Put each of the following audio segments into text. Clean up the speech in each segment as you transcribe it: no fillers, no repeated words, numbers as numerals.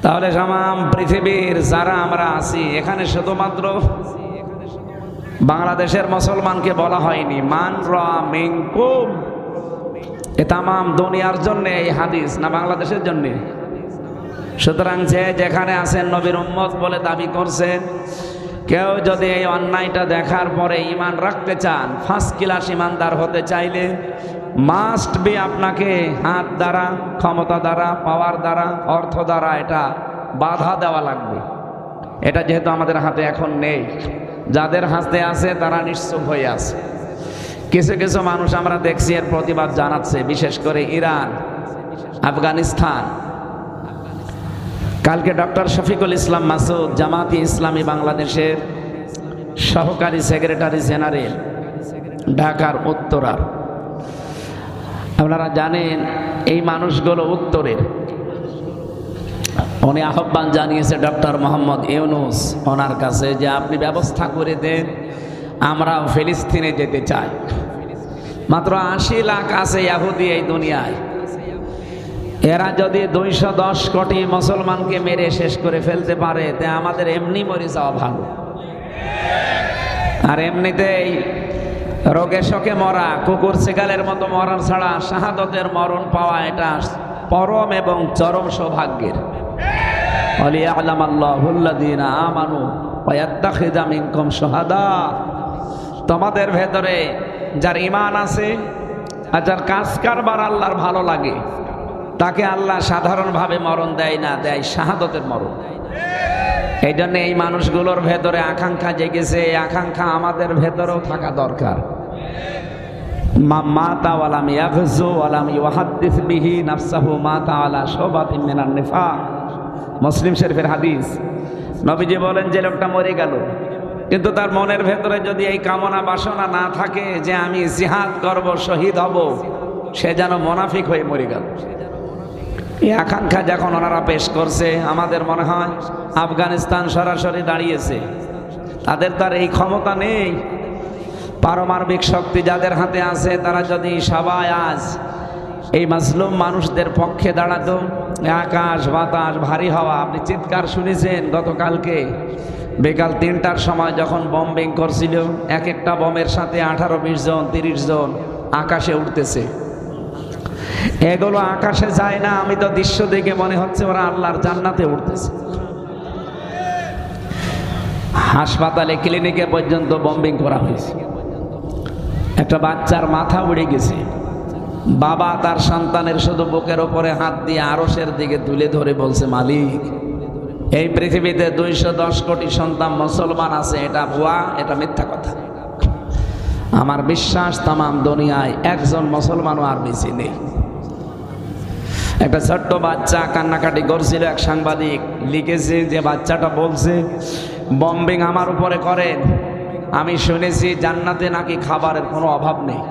তাহলে তামাম পৃথিবীর যারা আমরা আছি এখানে শুধুমাত্র বাংলাদেশের মুসলমানকে বলা হয়নি, মান রা মিনকুম, এ তামাম দুনিয়ার জন্য এই হাদিস, না বাংলাদেশের জন্য। সুতরাং যে যেখানে আছেন নবীর উম্মত বলে দাবি করছেন, কেউ যদি এই অন্যায়টা দেখার পরে ঈমান রাখতে চান, ফার্স্ট ক্লাস ঈমানদার হতে চাইলে মাস্ট বি আপনাকে হাত দ্বারা, ক্ষমতা দ্বারা, পাওয়ার দ্বারা, অর্থ দ্বারা এটা বাধা দেওয়া লাগবে। এটা যেহেতু আমাদের হাতে এখন নেই, যাদের হাতে আছে তারা নিশ্চুপ হয়ে আছে। কিছু কিছু মানুষ আমরা দেখছি এর প্রতিবাদ জানাচ্ছে, বিশেষ করে ইরান, আফগানিস্তান। কালকে ডক্টর শফিকুল ইসলাম মাসুদ, জামাতি ইসলামী বাংলাদেশের সহকারী সেক্রেটারি জেনারেল, ঢাকার উত্তরার, আপনারা জানেন এই মানুষগুলো উত্তরের, উনি আহ্বান জানিয়েছে ডক্টর মোহাম্মদ ইউনুস ওনার কাছে যে আপনি ব্যবস্থা করে দেন, আমরা ফিলিস্তিনে যেতে চাই। মাত্র 80 লাখ আছে ইহুদি এই দুনিয়ায়, এরা যদি 210 কোটি মুসলমানকে মেরে শেষ করে ফেলতে পারে, তে আমাদের এমনি মরে যাওয়া ভালো। আর এমনিতেই রোগে শোকে মরা, কুকুর শিকালের মতো মরার ছাড়া শাহাদতের মরণ পাওয়া এটা পরম এবং চরম সৌভাগ্যের। ওয়ালিয়ালামাল্লাহুল্লাযীনা আমানু ওয়া ইয়াত্তাখিযা মিনকুম শুহাদা, তোমাদের ভেতরে যার ঈমান আছে আর যার কাজ কারবার আল্লাহর ভালো লাগে, তাকে আল্লাহ সাধারণভাবে মরণ দেয় না, দেয় শাহাদতের মরণ। এই জন্য এই মানুষগুলোর ভেতরে আকাঙ্ক্ষা জেগেছে, এই আকাঙ্ক্ষা আমাদের ভেতরেও থাকা দরকার। মাতা ওয়ালাম ইয়াগযু ওয়ালাম ইউহাদ্দিস বিহি নাফসাহু মাতা আলা শুবাতিন মিনান নিফাক, মুসলিম শরীফের হাদিস। নবীজি বলেন যে লোকটা মরে গেল, কিন্তু তার মনের ভেতরে যদি এই কামনা বাসনা না থাকে যে আমি জিহাদ করব, শহীদ হব, সে যেন মুনাফিক হয়ে মরে গেল। এই আকাঙ্ক্ষা যখন ওনারা পেশ করছে, আমাদের মনে হয় আফগানিস্তান সরাসরি দাঁড়িয়েছে, তাদের তার এই ক্ষমতা নেই। পারমাণবিক শক্তি যাদের হাতে আছে, তারা যদি সবাই আজ এই মাজলুম মানুষদের পক্ষে দাঁড়াতো, আকাশ বাতাস ভারী হওয়া, আপনি চিৎকার শুনেছেন গতকালকে বিকাল 3টার সময় যখন বম্বিং করছিল, এক একটা বমের সাথে 18-20 জন 30 জন আকাশে উঠতেছে। এগুলো আকাশে যায় না, আমি তো দৃশ্য দেখে মনে হচ্ছে ওরা আল্লাহর জান্নাতে উঠতেছে। হাসপাতালে, ক্লিনিকে পর্যন্ত বম্বিং করা হয়েছে। একটা বাচ্চার মাথা উড়ে গেছে, বাবা তার সন্তানের শুধু বুকের ওপরে হাত দিয়ে আরশের দিকে তুলে ধরে বলছে, মালিক, এই পৃথিবীতে 210 কোটি সন্তান মুসলমান আছে, এটা ভুয়া, এটা মিথ্যা কথা। আমার বিশ্বাস তামাম দুনিয়ায় একজন মুসলমানও আর বেঁচে নেই। একটা ছোট্ট বাচ্চা কান্নাকাটি করছিল, এক সাংবাদিক লিখেছে যে বাচ্চাটা বলছে, বম্বিং আমার উপরে করেন, আমি শুনেছি জান্নাতে নাকি খাবারের কোনো অভাব নেই।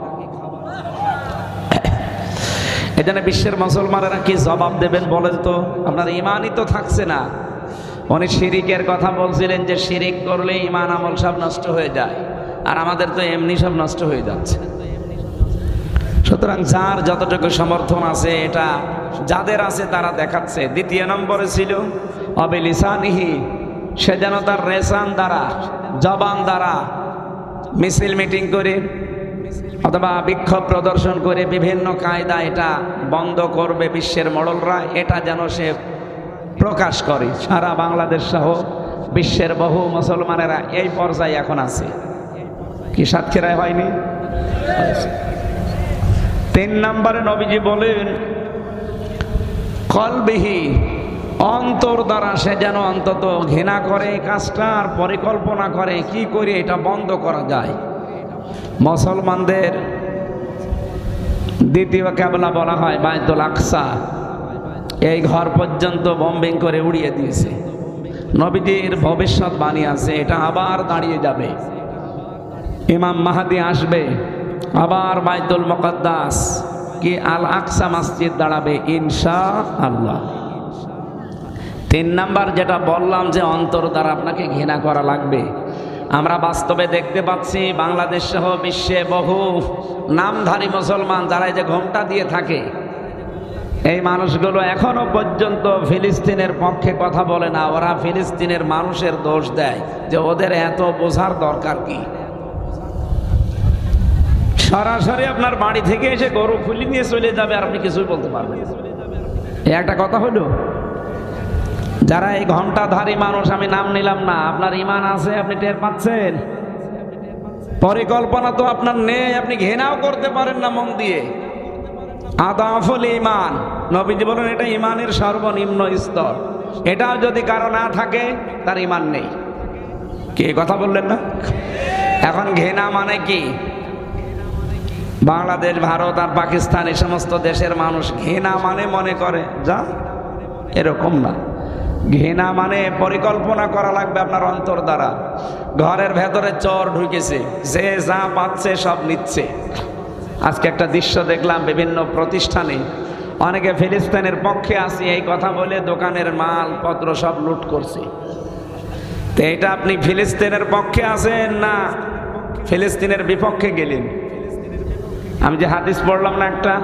এজন্য বিশ্বের মুসলমানেরা কি জবাব দেবেন বলেন তো? আপনার ঈমানই তো থাকছে না। উনি শিরিকের কথা বলছিলেন যে শিরিক করলে ঈমান আমল সব নষ্ট হয়ে যায়, আর আমাদের তো এমনি সব নষ্ট হয়ে যাচ্ছে। সুতরাং যার যতটুকু সমর্থন আছে, এটা যাদের আছে তারা দেখাচ্ছে। দ্বিতীয় নম্বরে ছিল অবিলিসানিহি, সে যেন তার রেসান দ্বারা, জবান দ্বারা মিছিল মিটিং করে অথবা বিক্ষোভ প্রদর্শন করে বিভিন্ন কায়দা এটা বন্ধ করবে বিশ্বের মডলরা, এটা যেন সে প্রকাশ করে। সারা বাংলাদেশ সহ বিশ্বের বহু মুসলমানেরা এই পর্যায়ে এখন আছে। কি সাতক্ষীরায় হয়নি? 3 নম্বরে নবীজি বলেন কলবিহি, অন্তর দ্বারা সে যেন অন্তত ঘৃণা করে কাজটা, আর পরিকল্পনা করে কি করে এটা বন্ধ করা যায়। মুসলমানদের দ্বিতীয় কেবলা বলা হয় বাইতুল আকসা, এই ঘর পর্যন্ত বম্বিং করে উড়িয়ে দিয়েছে। নবীজির ভবিষ্যৎবাণী আছে, এটা আবার দাঁড়িয়ে যাবে। ইমাম মাহাদি আসবে, আবার বাইতুল মুকাদ্দাস কি আল আকসা মসজিদ দাঁড়াবে ইনশাআল্লাহ। 3 নাম্বার যেটা বললাম যে অন্তর দ্বারা আপনাকে ঘৃণা করা লাগবে, আমরা বাস্তবে দেখতে পাচ্ছি বাংলাদেশ সহ বিশ্বে বহু নামধারী মুসলমান যারা এই যে ঘোমটা দিয়ে থাকে, এই মানুষগুলো এখনো পর্যন্ত ফিলিস্তিনের পক্ষে কথা বলে না। ওরা ফিলিস্তিনের মানুষের দোষ দেয় যে ওদের এত বোঝার দরকার কি। সরাসরি আপনার বাড়ি থেকে এসে গরু খুলি নিয়ে চলে যাবে আর আপনি কিছুই বলতে পারবেন। এই একটা কথা হলো, যারা এই ঘণ্টাধারী মানুষ, আমি নাম নিলাম না, আপনার ঈমান আছে, আপনি টের পাচ্ছেন? পরিকল্পনা তো আপনার নেই, আপনি ঘৃণাও করতে পারেন না মন দিয়ে। আদাফুল ঈমান, নবীজি বলেন এটা ঈমানের সর্বনিম্ন স্তর। এটাও যদি কারো না থাকে তার ঈমান নেই। কি কথা বললেন না? এখন ঘৃণা মানে কি? বাংলাদেশ, ভারত আর পাকিস্তান এই সমস্ত দেশের মানুষ ঘৃণা মানে মনে করে যা, এরকম না। ঘৃণা মানে পরিকল্পনা করা লাগবে আপনার অন্তর দ্বারা। ঘরের ভেতরে চোর ঢুকেছে, যে যা পাচ্ছে সব নিচ্ছে। আজকে একটা দৃশ্য দেখলাম বিভিন্ন প্রতিষ্ঠানে, অনেকে ফিলিস্তিনের পক্ষে আছে এই কথা বলে দোকানের মালপত্র সব লুট করছে। তো এটা আপনি ফিলিস্তিনের পক্ষে আছেন না ফিলিস্তিনের বিপক্ষে গেলেন? আমি যে হাদিস পড়লাম না একটা,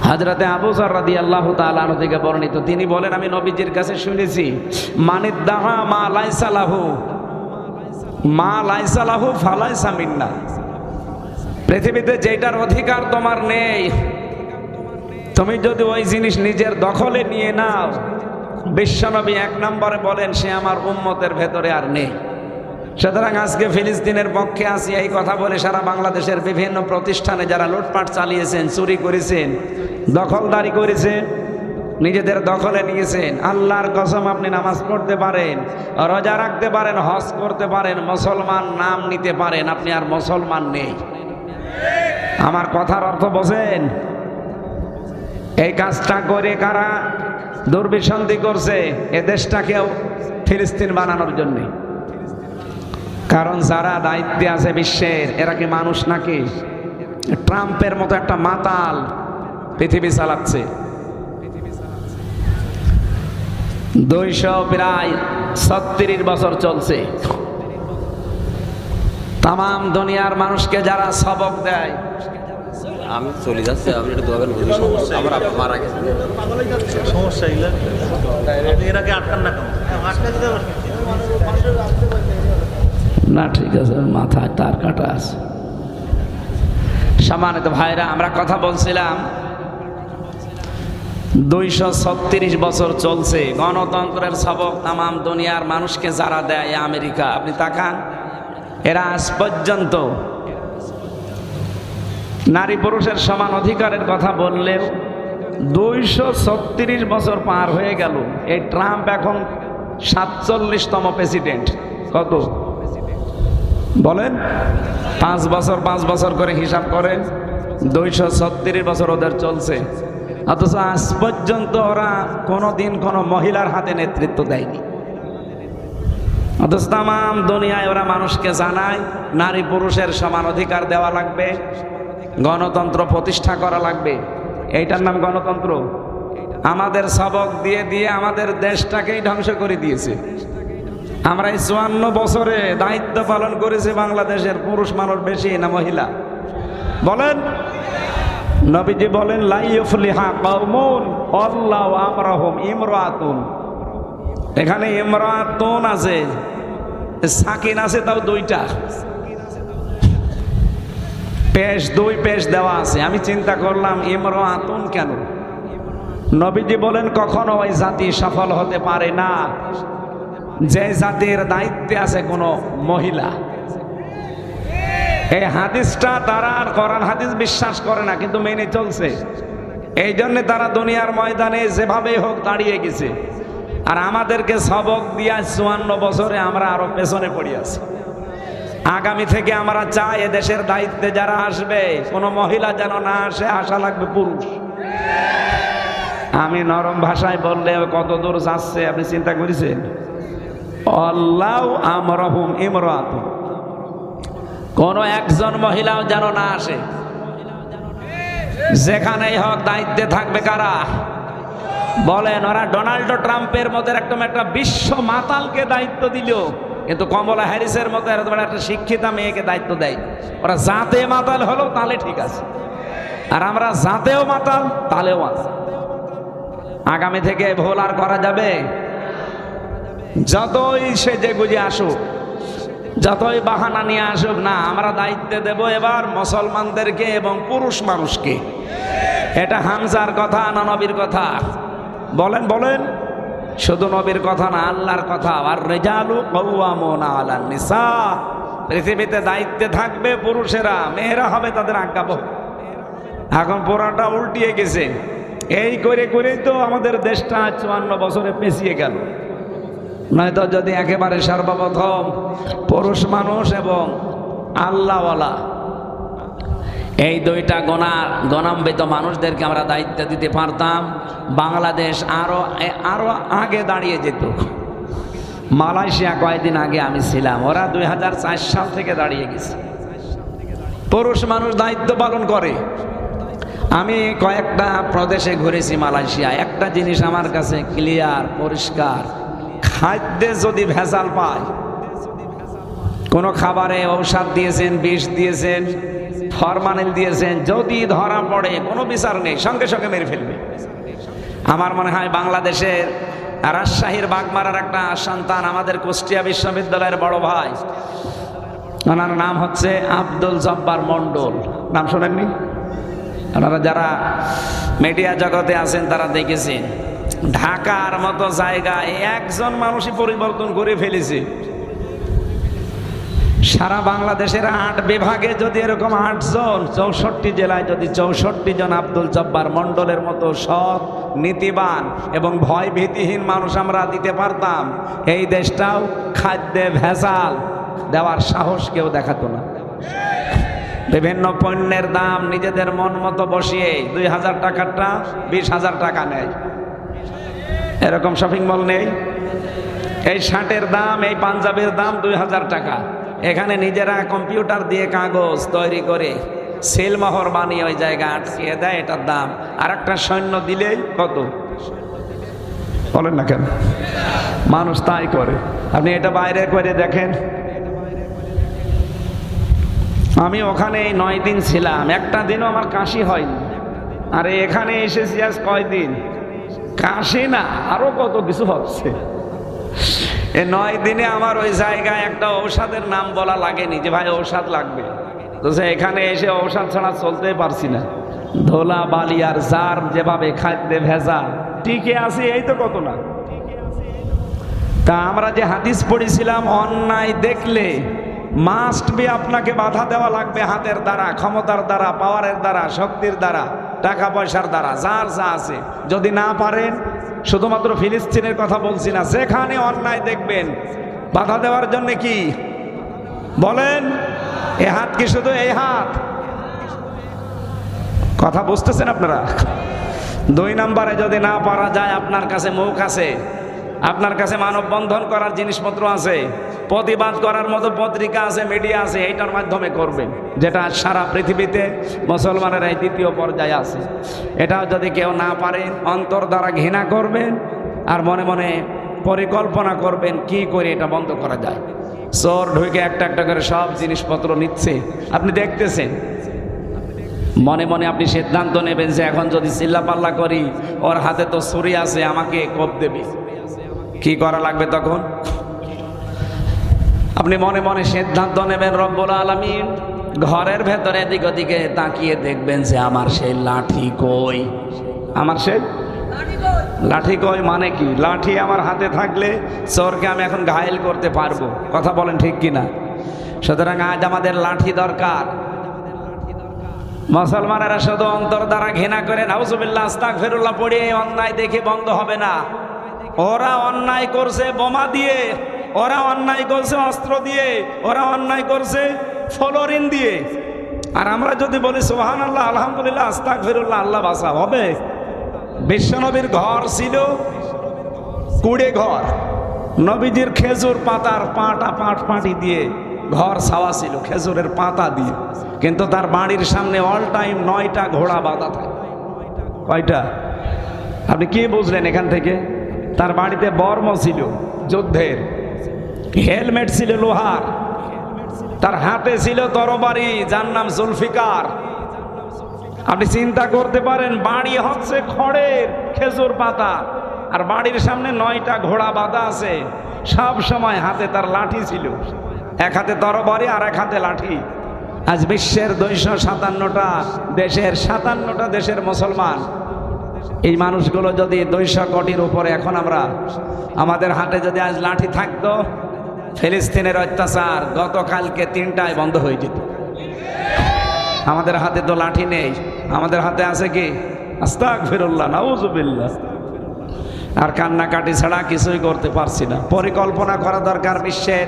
হযরতে আবু যর রাদিয়াল্লাহু তাআলা আনহু থেকে বর্ণিত, তিনি বলেন আমি নবীজির কাছে শুনেছি, মানিদ্দাহা মা লাইসা লাহু ফালাইসা মিন্না। পৃথিবীতে যেটার অধিকার তোমার নেই, তুমি যদি ওই জিনিস নিজের দখলে নিয়ে নাও, বিশ্বনবী এক নম্বরে বলেন সে আমার উম্মতের ভেতরে আর নেই। সুতরাং আজকে ফিলিস্তিনের পক্ষে আছি এই কথা বলে সারা বাংলাদেশের বিভিন্ন প্রতিষ্ঠানে যারা লুটপাট চালিয়েছেন, চুরি করেছেন, দখলদারি করেছেন, নিজেদের দখলে নিয়েছেন, আল্লাহর কসম আপনি নামাজ পড়তে পারেন, রোজা রাখতে পারেন, হজ করতে পারেন, মুসলমান নাম নিতে পারেন, আপনি আর মুসলমান নেই। আমার কথার অর্থ বোঝেন? এই কাজটা করে কারা দুর্বিসন্ধি করছে এ দেশটাকেও ফিলিস্তিন বানানোর জন্যে। কারণ যারা দায়িত্বে আছে বিশ্বের, এরা কি মানুষ নাকি? ট্রাম্পের মতো একটা মাতাল পৃথিবী চালাচ্ছে। 236 বছর চলছে। তাম দুনিয়ার মানুষকে যারা সবক দেয়, আমি চলে যাচ্ছি, আপনি একটু দোয়াবেন, বুঝি সমস্যা আবার আপনি মারা গেছেন সমস্যা এগুলো এর আগে আটকান না কেন? আটকা দিতে না ঠিক আছে, মাথায় তার কাটা আছে। সম্মানিত ভাইরা, আমরা কথা বলছিলাম 236 বছর চলছে গণতন্ত্রের সবক তাম দুনিয়ার মানুষকে যারা দেয় আমেরিকা। আপনি তাকান, এরা আজ পর্যন্ত নারী পুরুষের সমান অধিকারের কথা বললেও 236 বছর পার হয়ে গেল। এই ট্রাম্প এখন 47তম প্রেসিডেন্ট। কত বলেন? 5 বছর করে হিসাব করেন, 236 বছর ওদের চলছে। অথচ আজ পর্যন্ত ওরা কোনোদিন কোনো মহিলার হাতে নেতৃত্ব দেয়নি। অথচ তাম দুনিয়ায় ওরা মানুষকে জানায় নারী পুরুষের সমান অধিকার দেওয়া লাগবে, গণতন্ত্র প্রতিষ্ঠা করা লাগবে। এইটার নাম গণতন্ত্র? আমাদের সবক দিয়ে দিয়ে আমাদের দেশটাকেই ধ্বংস করে দিয়েছে। আমরা এই 54 বছরে দায়িত্ব পালন করেছি বাংলাদেশের, পুরুষ মানুষ বেশি না মহিলা বলেন? নবীজি বলেন লা ইউফলিহা কওমুন আল্লাহু আমরাহুম ইমরাতুন। এখানে ইমরাতুন আছে, সাকিন আছে, তাও 2টা পেশ, 2 পেশ দেওয়া আছে। আমি চিন্তা করলাম ইমরাতুন কেন? নবীজি বলেন কখনো ওই জাতি সফল হতে পারে না যে জাতির দায়িত্বে আছে কোনো মহিলা। এই হাদিসটা তারা আর কোরআন হাদিস বিশ্বাস করে না, কিন্তু মেনে চলছে। এই জন্য তারা দুনিয়ার ময়দানে যেভাবে হোক দাঁড়িয়ে গেছে। আর আমাদেরকে সবক দিয়া 54 বছরে আমরা আরো পেছনে পড়ে আছি। আগামী থেকে আমরা চাই এদেশের দায়িত্বে যারা আসবে কোনো মহিলা যেন না আসে, আসা লাগবে পুরুষ। আমি নরম ভাষায় বললে কত দূর যাচ্ছে আপনি চিন্তা করেছেন? আল্লাহু আমরাহুম ইমরাতুন, কোনো একজন মহিলাও যেন না আসে। যেখানেই হোক দায়িত্বে থাকবে কারা বলেন? ওরা ডোনাল্ড ট্রাম্পের মতো একটা বিশ্ব মাতালকে দায়িত্ব দিল, কিন্তু কমলা হ্যারিসের মতো একটা শিক্ষিতা মেয়েকে দায়িত্ব দেয়। ওরা জাতে মাতাল হলো তাহলে ঠিক আছে, আর আমরা জাতেও মাতাল তাহলেও মাতাল। আগামী থেকে ভুল আর করা যাবে? যতই সেজে গুজে আসুক, যতই বাহানা নিয়ে আসুক না, আমরা দায়িত্ব দেব এবার মুসলমানদেরকে এবং পুরুষ মানুষকে। এটা হামজার কথা না নবীর কথা? বলেন বলেন। শুধু নবীর কথা না, আল্লাহর কথা। আর রিজালু কাওয়ামুনা আলান নিসা, পৃথিবীতে দায়িত্বে থাকবে পুরুষেরা, মেয়েরা হবে তাদের আজ্ঞাবহ। এখন পুরাটা উল্টিয়ে গেছে। এই করে করেই তো আমাদের দেশটা 54 বছরে পেছিয়ে গেল। নয়তো যদি একেবারে সর্বপ্রথম পুরুষ মানুষ এবং আল্লাহওয়ালা এই দুইটা গণান্বিত মানুষদেরকে আমরা দায়িত্ব দিতে পারতাম, বাংলাদেশ আরো আগে দাঁড়িয়ে যেত। মালয়েশিয়া কয়েকদিন আগে আমি ছিলাম, ওরা 2004 সাল থেকে দাঁড়িয়ে গেছে। পুরুষ মানুষ দায়িত্ব পালন করে। আমি কয়েকটা প্রদেশে ঘুরেছি মালয়েশিয়া। একটা জিনিস আমার কাছে ক্লিয়ার, পরিষ্কার, খাদ্যে যদি ভেজাল পায়, কোনো খাবারে ঔষধ দিয়েছেন, বিষ দিয়েছেন, ফরমালিন দিয়েছেন, যদি ধরা পড়ে কোনো বিচার নেই, সঙ্গে সঙ্গে মেরে ফেলবে। আমার মনে হয় বাংলাদেশের রাজশাহীর বাগমারার একটা সন্তান, আমাদের কুষ্টিয়া বিশ্ববিদ্যালয়ের বড় ভাই, ওনার নাম হচ্ছে আব্দুল জব্বার মণ্ডল। নাম শোনেননি? আপনারা যারা মিডিয়া জগতে আছেন তারা দেখেছেন। ঢাকার মতো জায়গায় একজন মানুষই পরিবর্তন করে ফেলেছে। সারা বাংলাদেশের 8 বিভাগে যদি এরকম 8 জন, 64 জেলায় যদি 64 জন আব্দুল জব্বার মণ্ডলের মতো সৎ, নীতিবান এবং ভয় ভীতিহীন মানুষ আমরা দিতে পারতাম, এই দেশটাও খাদ্যে ভেজাল দেওয়ার সাহস কেউ দেখাতো না। বিভিন্ন পণ্যের দাম নিজেদের মন মতো বসিয়ে 2000 টাকারটা 20,000 টাকা নেয়। এরকম শপিং মল নেই? এই শার্টের দাম, এই পাঞ্জাবের দাম 2000 টাকা। এখানে নিজেরা কম্পিউটার দিয়ে কাগজ তৈরি করে সিলমোহর বানিয়ে ওই জায়গায় আটকিয়ে দেয়, এটার দাম। আর একটা সৈন্য দিলেই কত? বলেন না কেন? মানুষ তাই করে। আপনি এটা বাইরে করে দেখেন। আমি ওখানে 9 দিন ছিলাম, একটা দিনও আমার কাশি হয়নি। আর এখানে এসেছি আজ কয়দিন, কাশি না আরো কত কিছু হচ্ছে। এই 9 দিনে আমার ওই জায়গায় একটা ঔষধের নাম বলা লাগেনি যে ভাই ঔষধ লাগবে। তো এখানে এসে ঔষধ ছাড়া চলতে পারছি না। ধোলা বালি আর জার যেভাবে খাদ্যে ভেজা টিকে আছে, এই তো কত না। তা আমরা যে হাদিস পড়েছিলাম, অন্যায় দেখলে মাস্ট বি আপনাকে বাধা দেওয়া লাগবে, হাতের দ্বারা, ক্ষমতার দ্বারা, পাওয়ারের দ্বারা, শক্তির দ্বারা, টাকা পয়সার দ্বারা, যার যা আছে। যদি না পারেন, শুধুমাত্র ফিলিস্তিনের কথা বলছি না, যেখানে অন্যায় দেখবেন বাধা দেওয়ার জন্য কি বলেন? এ হাত কি শুধু এই হাত? কথা বুঝতেছেন আপনারা? 2 নম্বরে যদি না পারা যায়, আপনার কাছে মুখ আছে, আপনার কাছে মানববন্ধন করার জিনিসপত্র আছে, প্রতিবাদ করার মতো পত্রিকা আছে, মিডিয়া আছে, এইটার মাধ্যমে করবেন, যেটা সারা পৃথিবীতে মুসলমানের এই 2য় পর্যায়ে আছে। এটাও যদি কেউ না পারেন, অন্তর দ্বারা ঘৃণা করবেন আর মনে মনে পরিকল্পনা করবেন কি করে এটা বন্ধ করা যায়। চোর ঢুকে একটা একটা করে সব জিনিসপত্র নিচ্ছে, আপনি দেখতেছেন। মনে মনে আপনি সিদ্ধান্ত নেবেন যে এখন যদি চিল্লাপাল্লা করি, ওর হাতে তো ছুরি আছে, আমাকে কোপ দেবে। কি করা লাগবে তখন? আপনি মনে মনে সিদ্ধান্ত নেবেন, রব্বুল আলামিন ঘরের ভেতরে এদিক ওদিকে তাকিয়ে দেখবেন যে আমার সেই লাঠি কই, আমার সেই লাঠি কই। মানে কি? লাঠি আমার হাতে থাকলে চোরকে আমি এখন ঘায়েল করতে পারবো। কথা বলেন ঠিক কিনা? সুতরাং আজ আমাদের লাঠি দরকার। মুসলমানেরা শুধু অন্তর দ্বারা ঘৃণা করে নাউজুবিল্লাহ আস্তাগফিরুল্লাহ পড়ে অন্যায় দেখে বন্ধ হবে না। ওরা অন্যায় করছে বোমা দিয়ে, ওরা অন্যায় করছে অস্ত্র দিয়ে, ওরা অন্যায় করছে ফ্লোরিন দিয়ে। আর আমরা যদি বলি সুবহানাল্লাহ, আলহামদুলিল্লাহ, আস্তাগফিরুল্লাহ, আল্লাহ বাঁচা, হবে? বিশ্বনবীর ঘর ছিল কুড়ে ঘর। নবীজির খেজুর পাতার পাটি দিয়ে ঘর ছাওয়া ছিল, খেজুরের পাতা দিয়ে। কিন্তু তার বাড়ির সামনে অল টাইম 9টা ঘোড়া বাঁধা থাকে। কয়টা? আপনি কি বুঝলেন এখান থেকে? তার বাড়িতে বর্ম ছিল যুদ্ধের, হেলমেট ছিল লোহার, তার হাতে ছিল তরবারি যার নাম জুলফিকার। আপনি চিন্তা করতে পারেন, বাড়ি হচ্ছে খড়ের খেজুর পাতা, আর বাড়ির সামনে 9টা ঘোড়া বাঁধা আছে। সব সময় হাতে তার লাঠি ছিল, এক হাতে তরবারি আর এক হাতে লাঠি। আজ বিশ্বের 257টা দেশের 57টা দেশের মুসলমান, এই মানুষগুলো যদি 200 কোটির উপরে, এখন আমরা আমাদের হাতে যদি আজ লাঠি থাকতো, ফিলিস্তিনের অত্যাচার গতকালকে 3টায় বন্ধ হয়ে যেত। আমাদের হাতে তো লাঠি নেই, আমাদের হাতে আছে কি? আস্তাগফিরুল্লাহ, নাউযুবিল্লাহ। আর কান্নাকাটি ছাড়া কিছুই করতে পারছি না। পরিকল্পনা করা দরকার বিশ্বের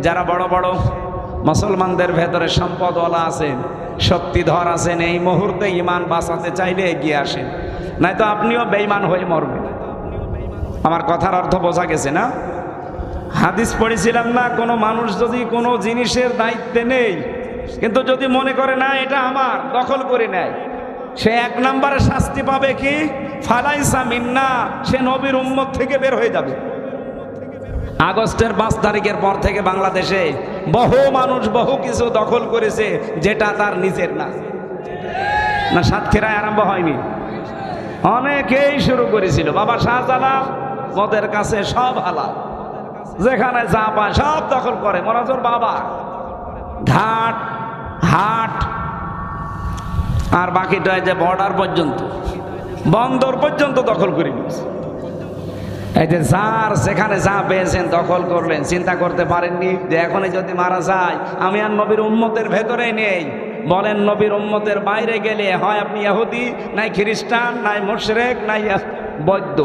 যারা বড় বড় মুসলমানদের ভেতরে সম্পদওয়ালা আছেন, শক্তিধর আছেন, এই মুহূর্তে ঈমান বাঁচাতে চাইলে এগিয়ে আসেন, নয়তো আপনিও বেঈমান হয়ে মরবেন। আমার কথার অর্থ বোঝা গেছে না? হাদিস পড়েছিলাম না, কোনো মানুষ যদি কোনো জিনিসের দায়িত্বে নেই, কিন্তু যদি মনে করে না এটা আমার, দখল করে নেয়, সে 1 নম্বরে শাস্তি পাবে কি? ফালাইসা মিন্না, সে নবীর উম্মত থেকে বের হয়ে যাবে। আগস্টের 5 তারিখের পর থেকে বাংলাদেশে বহু মানুষ বহু কিছু দখল করেছে যেটা তার নিজের না। না, সাতক্ষীরায় আরম্ভ হয়নি, অনেকেই শুরু করেছিল। বাবা শাহজালাল মদের কাছে সব হালাল, যেখানে যা পায় সব দখল করে। মরাজোর বাবা ঘাট, হাট, আর বাকিটা যে বর্ডার পর্যন্ত, বন্দর পর্যন্ত দখল করে নিয়েছে। এই যে যার যেখানে যা পেয়েছেন দখল করলেন, চিন্তা করতে পারেননি যে এখনই যদি মারা যায় আমি আর নবীর উম্মতের ভেতরে নেই। বলেন, নবীর উম্মতের বাইরে গেলে হয় আপনি ইহুদি, নাই খ্রিস্টান, নাই মুশরিক, নাই বৌদ্ধ,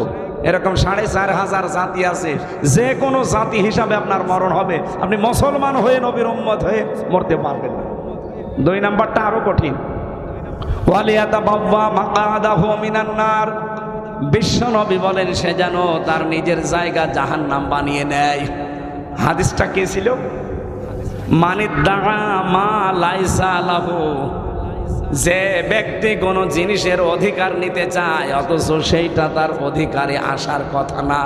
এরকম 4500 জাতি আছে। যে কোনো জাতি হিসাবে আপনার মরণ হবে, আপনি মুসলমান হয়ে নবীর উম্মত হয়ে মরতে পারবেন না। 2 নাম্বারটা আরো কঠিন। ওয়ালিয়াতাবাওয়া মাকআদাহু মিনান নার, বিশ্ব নবী বলেন সে যেন তার নিজের জায়গা জাহান্নাম বানিয়ে নেয়। হাদিসটা কি ছিল? মানিদ্দাআ মা লাইসা লাহু, যে ব্যক্তি কোনো জিনিসের অধিকার নিতে চায় অথচ সেইটা তার অধিকারে আসার কথা না,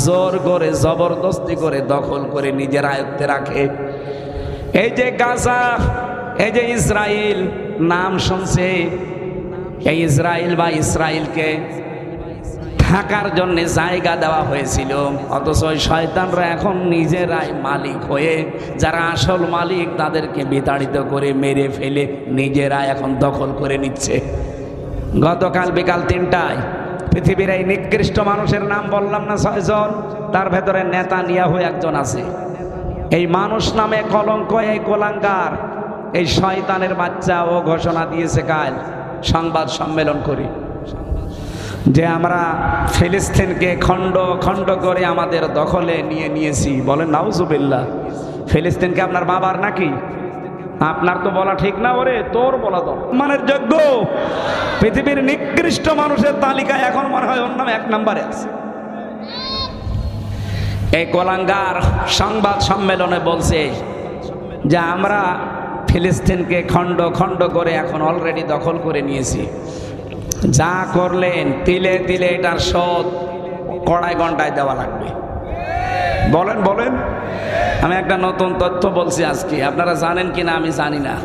জোর করে জবরদস্তি করে দখল করে নিজের আয়ত্তে রাখে। এই যে গাজা, এই যে ইসরায়েল নাম শুনছে, এই ইসরায়েল বা ইসরায়েলকে থাকার জন্য জায়গা দেওয়া হয়েছিল, অথচ ওই শয়তানরা এখন নিজেরাই মালিক হয়ে, যারা আসল মালিক তাদেরকে বিতাড়িত করে মেরে ফেলে নিজেরা এখন দখল করে নিচ্ছে। গতকাল বিকাল 3টায় পৃথিবীর এই নিকৃষ্ট মানুষের নাম বললাম না 6 জন, তার ভেতরে নেতানিয়াহু একজন আছে। এই মানুষ নামে কলঙ্ক, এই কোলাঙ্গার, এই শয়তানের বাচ্চা, ও ঘোষণা দিয়েছে কাল সংবাদ সম্মেলন করি যে আমরা ফিলিস্তিনকে খণ্ড খণ্ড করে আমাদের দখলে নিয়েছি। বলেন নাউজুবিল্লাহ। ফিলিস্তিনকে আপনার বাবার নাকি? আপনার তো বলা ঠিক না, ওরে তোর বলা তো মানের যোগ্য। পৃথিবীর নিকৃষ্ট মানুষের তালিকায় এখন মনে হয় ওর নাম 1 নম্বরে আছে। এই কোলাঙ্গার সংবাদ সম্মেলনে বলছে যে আমরা ফিলিস্তিনকে খণ্ড খণ্ড করে এখন অলরেডি দখল করে নিয়েছি। যা করলেন তিলে তিলে এটার শোধ কড়াই ঘন্টায় দেওয়া লাগবে। বলেন বলেন। আমি একটা নতুন তথ্য বলছি আজকে, আপনারা জানেন কিনা আমি জানি না।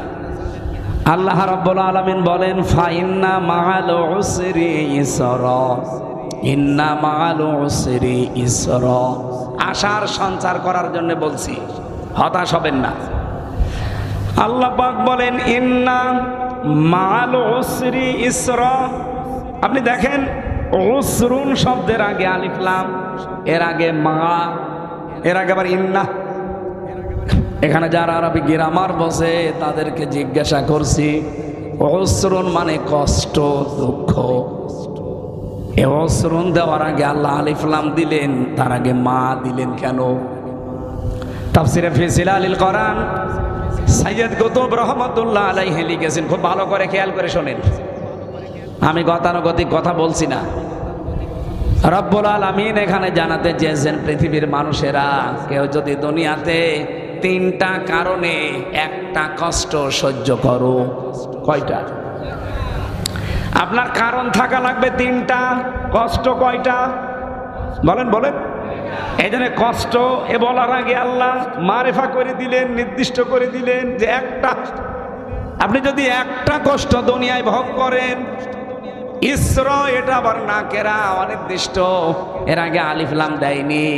আল্লাহ রাব্বুল আলামিন বলেন, ফাইন্না মাআল উসরি ইসরা, ইন্না মাআল উসরি ইসরা। আশার সঞ্চার করার জন্য বলছি, হতাশ হবেন না। আল্লাহ পাক বলেন ইন্না মাআল উসরি ইসরা। আপনি দেখেন, উসরুন শব্দের আগে আলিফ লাম, এর আগে মা, এর আগে আবার ইন্না। এখানে যারা আরবি গ্রামার বসে তাদেরকে জিজ্ঞাসা করছি, উসরুন মানে কষ্ট, দুঃখ। এ উসরুন দেওয়ার আগে আল্লাহ আলিফ লাম দিলেন, তার আগে মা দিলেন কেন? তাফসিরে ফি জিলালিল কোরআন সৈয়দ কুতুব রহমাতুল্লাহ আলাইহি লিখেছেন, খুব ভালো করে খেয়াল করে শোনেন, আমি গতানুগতিক কথা বলছি না। রব্বুল আলামিন এখানে জানাতে চেয়েছেন, পৃথিবীর মানুষেরা কেউ যদি দুনিয়াতে 3টা কারণে একটা কষ্ট সহ্য করো, কয়টা? আপনার কারণ থাকা লাগবে 3টা। কষ্ট কয়টা? বলেন বলেন। এই জন্য কষ্ট এ বলার আগে আল্লাহ মারেফা করে দিলেন, নির্দিষ্ট করে দিলেন যে একটা। আপনি যদি একটা কষ্ট দুনিয়ায় ভোগ করেন, ইসর এটা আবার নাকেরা অনির্দিষ্ট, এর আগে আলিফ লাম দেয়নি।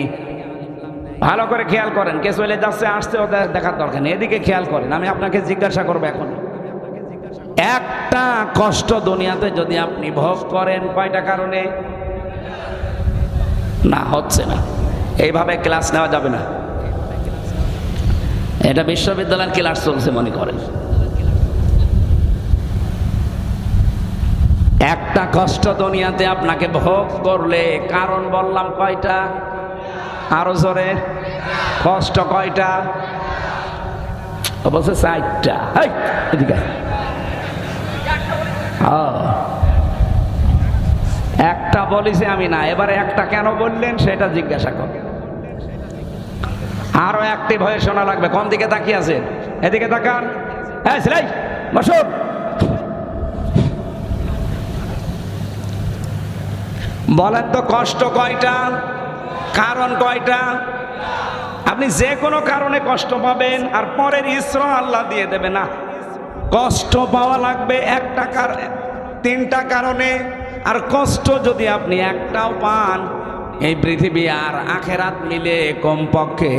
ভালো করে খেয়াল করেন, কে চলে যাচ্ছে আসছে ওদের দেখার দরকার নেই, এদিকে খেয়াল করেন। আমি আপনাকে জিজ্ঞাসা করবো এখন, একটা কষ্ট দুনিয়াতে যদি আপনি ভোগ করেন কয়টা কারণে? না, হচ্ছে না, এইভাবে ক্লাস নেওয়া যাবে না। এটা বিশ্ববিদ্যালয়ের ক্লাস চলছে মনে করেন। একটা কষ্ট দুনিয়াতে আপনাকে ভোগ করলে কারণ বললাম কয়টা? আরো জোরে, কষ্ট কয়টা? বলছে 4টা। এদিকে একটা বলিছে আমি না, এবারে একটা কেন বললেন সেটা জিজ্ঞাসা কর। আরো একটি ভয়ে শোনা লাগবে। কোন দিকে তাকিয়ে আছেন? এদিকে তাকান। হ্যাঁ সেলাই বসুন। বলেন তো কষ্ট কয়টা, কারণ কয়টা? আপনি যে কোনো কারণে কষ্ট পাবেন আর পরের ইসরা আল্লাহ দিয়ে দেবে না। কষ্ট পাওয়া লাগবে একটা কারণে, 3টা কারণে। আর কষ্ট যদি আপনি একটাও পান, এই পৃথিবী আর আখেরাত মিলে কমপক্ষে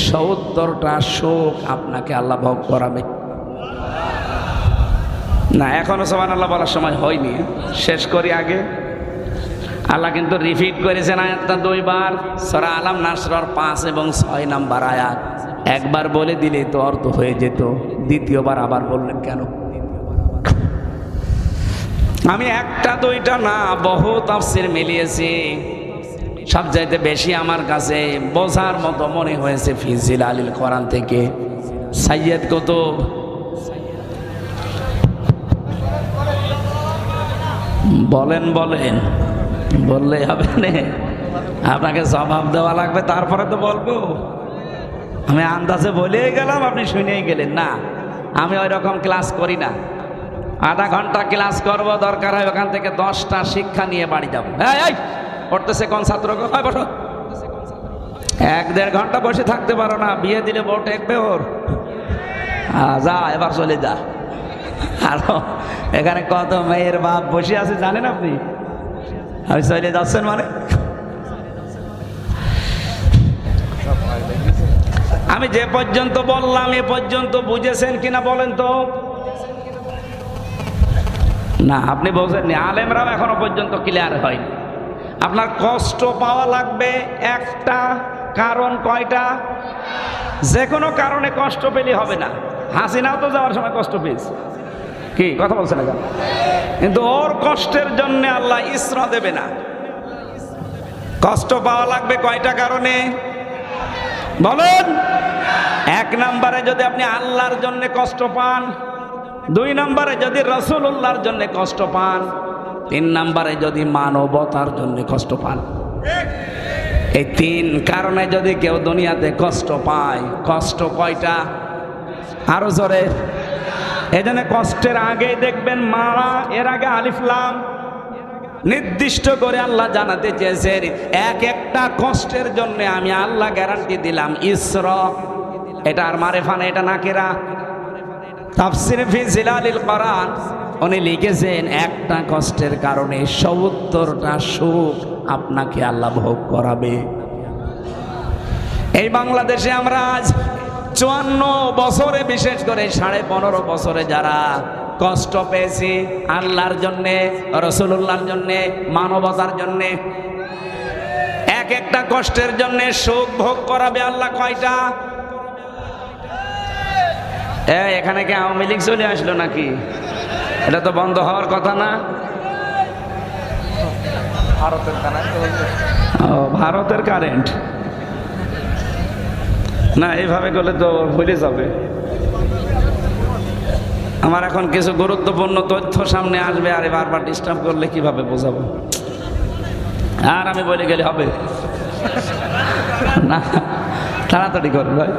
70টা সুখ আপনাকে আল্লাহ ভোগ করাবে না। এখনো সুবহানাল্লাহ বলার সময় হয়নি, শেষ করি আগে। আল্লাহ কিন্তু রিপিট করেছেন আয়াতটা 2 বার, সূরা আলাম নাসরর 5 এবং 6 নাম্বার আয়াত। একবার বলে দিলে তো অর্থ হয়ে যেত, দ্বিতীয়বার আবার বললেন কেন? আমি একটা 2টা না, বহু তাফসীর মিলিয়েছি। সবচাইতে বেশি আমার কাছে বোঝার মতো মনে হয়েছে ফি জিলালিল কোরআন থেকে সাইয়্যিদ কুতুব। বলেন বললেই হবে না, আপনাকে জবাব দেওয়া লাগবে, তারপরে তো বলবো। আমি আন্দাজে বলেই গেলাম, আপনি শুনেই গেলেন না। আমি ওই রকম ক্লাস করি না। আধা ঘন্টা ক্লাস করব, দরকার হয় ওখান থেকে 10টা শিক্ষা নিয়ে বাড়ি যাবো। এই পড়তেছে কোন ছাত্র? বসো। 1-1.5 ঘন্টা বসে থাকতে পারো না? বিয়ে দিলে বউ টেকবে ওর? যা এবার চলে যা। আর এখানে কত মেয়ের বাপ বসে আছে জানেন আপনি? আমি চলে যাচ্ছেন মানে? আমি যে পর্যন্ত বললাম এ পর্যন্ত বুঝেছেন কিনা বলেন তো? না, আপনি বোঝেননি। আলেমরাও এখনো পর্যন্ত ক্লিয়ার হয়নি। আপনার কষ্ট পাওয়া লাগবে একটা কারণ। কয়টা? যে কোনো কারণে কষ্ট পেলে হবে না। হাসিনাও তো যাওয়ার সময় কষ্ট পেয়েছে, কি কথা বলছে না কেন? কিন্তু ওর কষ্টের জন্য আল্লাহ ইসরা দেবে না। কষ্ট পাওয়া লাগবে কয়টা কারণে বলেন? 1 নম্বরে যদি আপনি আল্লাহর জন্য কষ্ট পান, 2 নম্বরে যদি রাসূলুল্লাহর জন্য কষ্ট পান, 3 নম্বরে যদি মানবতার জন্য কষ্ট পান। এই 3 কারণে যদি কেউ দুনিয়াতে কষ্ট পায়, কষ্ট কয়টা? আরো জোরে। এই জন্য কষ্টের আগে দেখবেন মারা, এর আগে আলিফ লাম নির্দিষ্ট করে আল্লাহ জানাতে চেয়েছেন এক একটা কষ্টের জন্য আমি আল্লাহ গ্যারান্টি দিলাম ইসরা। এটা আর মারেফা না, এটা নাকেরা। তাফসীর ফি জিলালিল কোরআন উনি লিখেছেন একটা কষ্টের কারণে 70টা সুখ আপনাকে আল্লাহ ভোগ করাবে। এই বাংলাদেশে আমরা আজ 54 বছরে, বিশেষ করে 15.5 বছরে যারা কষ্ট পেয়েছি আল্লাহর জন্যে, রাসূলুল্লাহর জন্যে, মানবতার জন্যে, এক একটা কষ্টের জন্যে সুখ ভোগ করাবে আল্লাহ। কয়টা? এখানে কি আওয়ামী লীগ চলে আসলো নাকি? এটা তো বন্ধ হওয়ার কথা না। ভারতের কারেন্ট না, এইভাবে করলে তো ভুলে যাবে। আমার এখন কিছু গুরুত্বপূর্ণ তথ্য সামনে আসবে, আর বারবার ডিস্টার্ব করলে কিভাবে বোঝাবো? আর আমি বলে গেলে হবে না, তাড়াতাড়ি করো ভাই।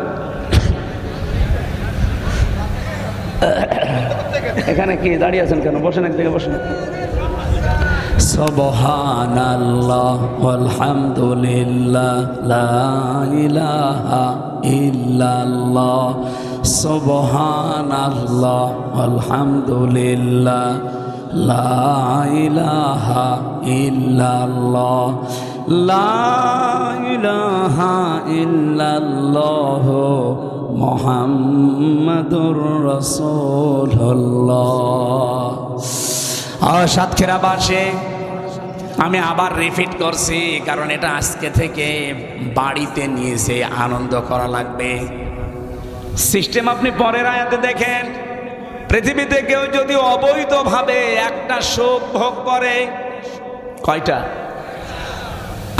এখানে কি দাঁড়িয়ে আছেন কেন? বসেন, একদিকে বসেন। সুবহানাল্লাহ ওয়ালহামদুলিল্লাহ লা ইলাহা ইল্লাল্লাহ সুবহানাল্লাহ আলহামদুলিল্লাহ লা ইলাহা ইল্লাল্লাহ লা ইলাহা ইল্লাল্লাহ মুহাম্মাদুর রাসূলুল্লাহ। সাতক্ষীরাবাসী, আমি আবার রিপিট করছি, কারণ এটা আজকে থেকে বাড়িতে নিয়ে এসে আনন্দ করা লাগবে। সিস্টেম আপনি পরের আয়াতে দেখেন, পৃথিবীতে কেউ যদি অবৈধভাবে একটা সুখ ভোগ করে, কয়টা?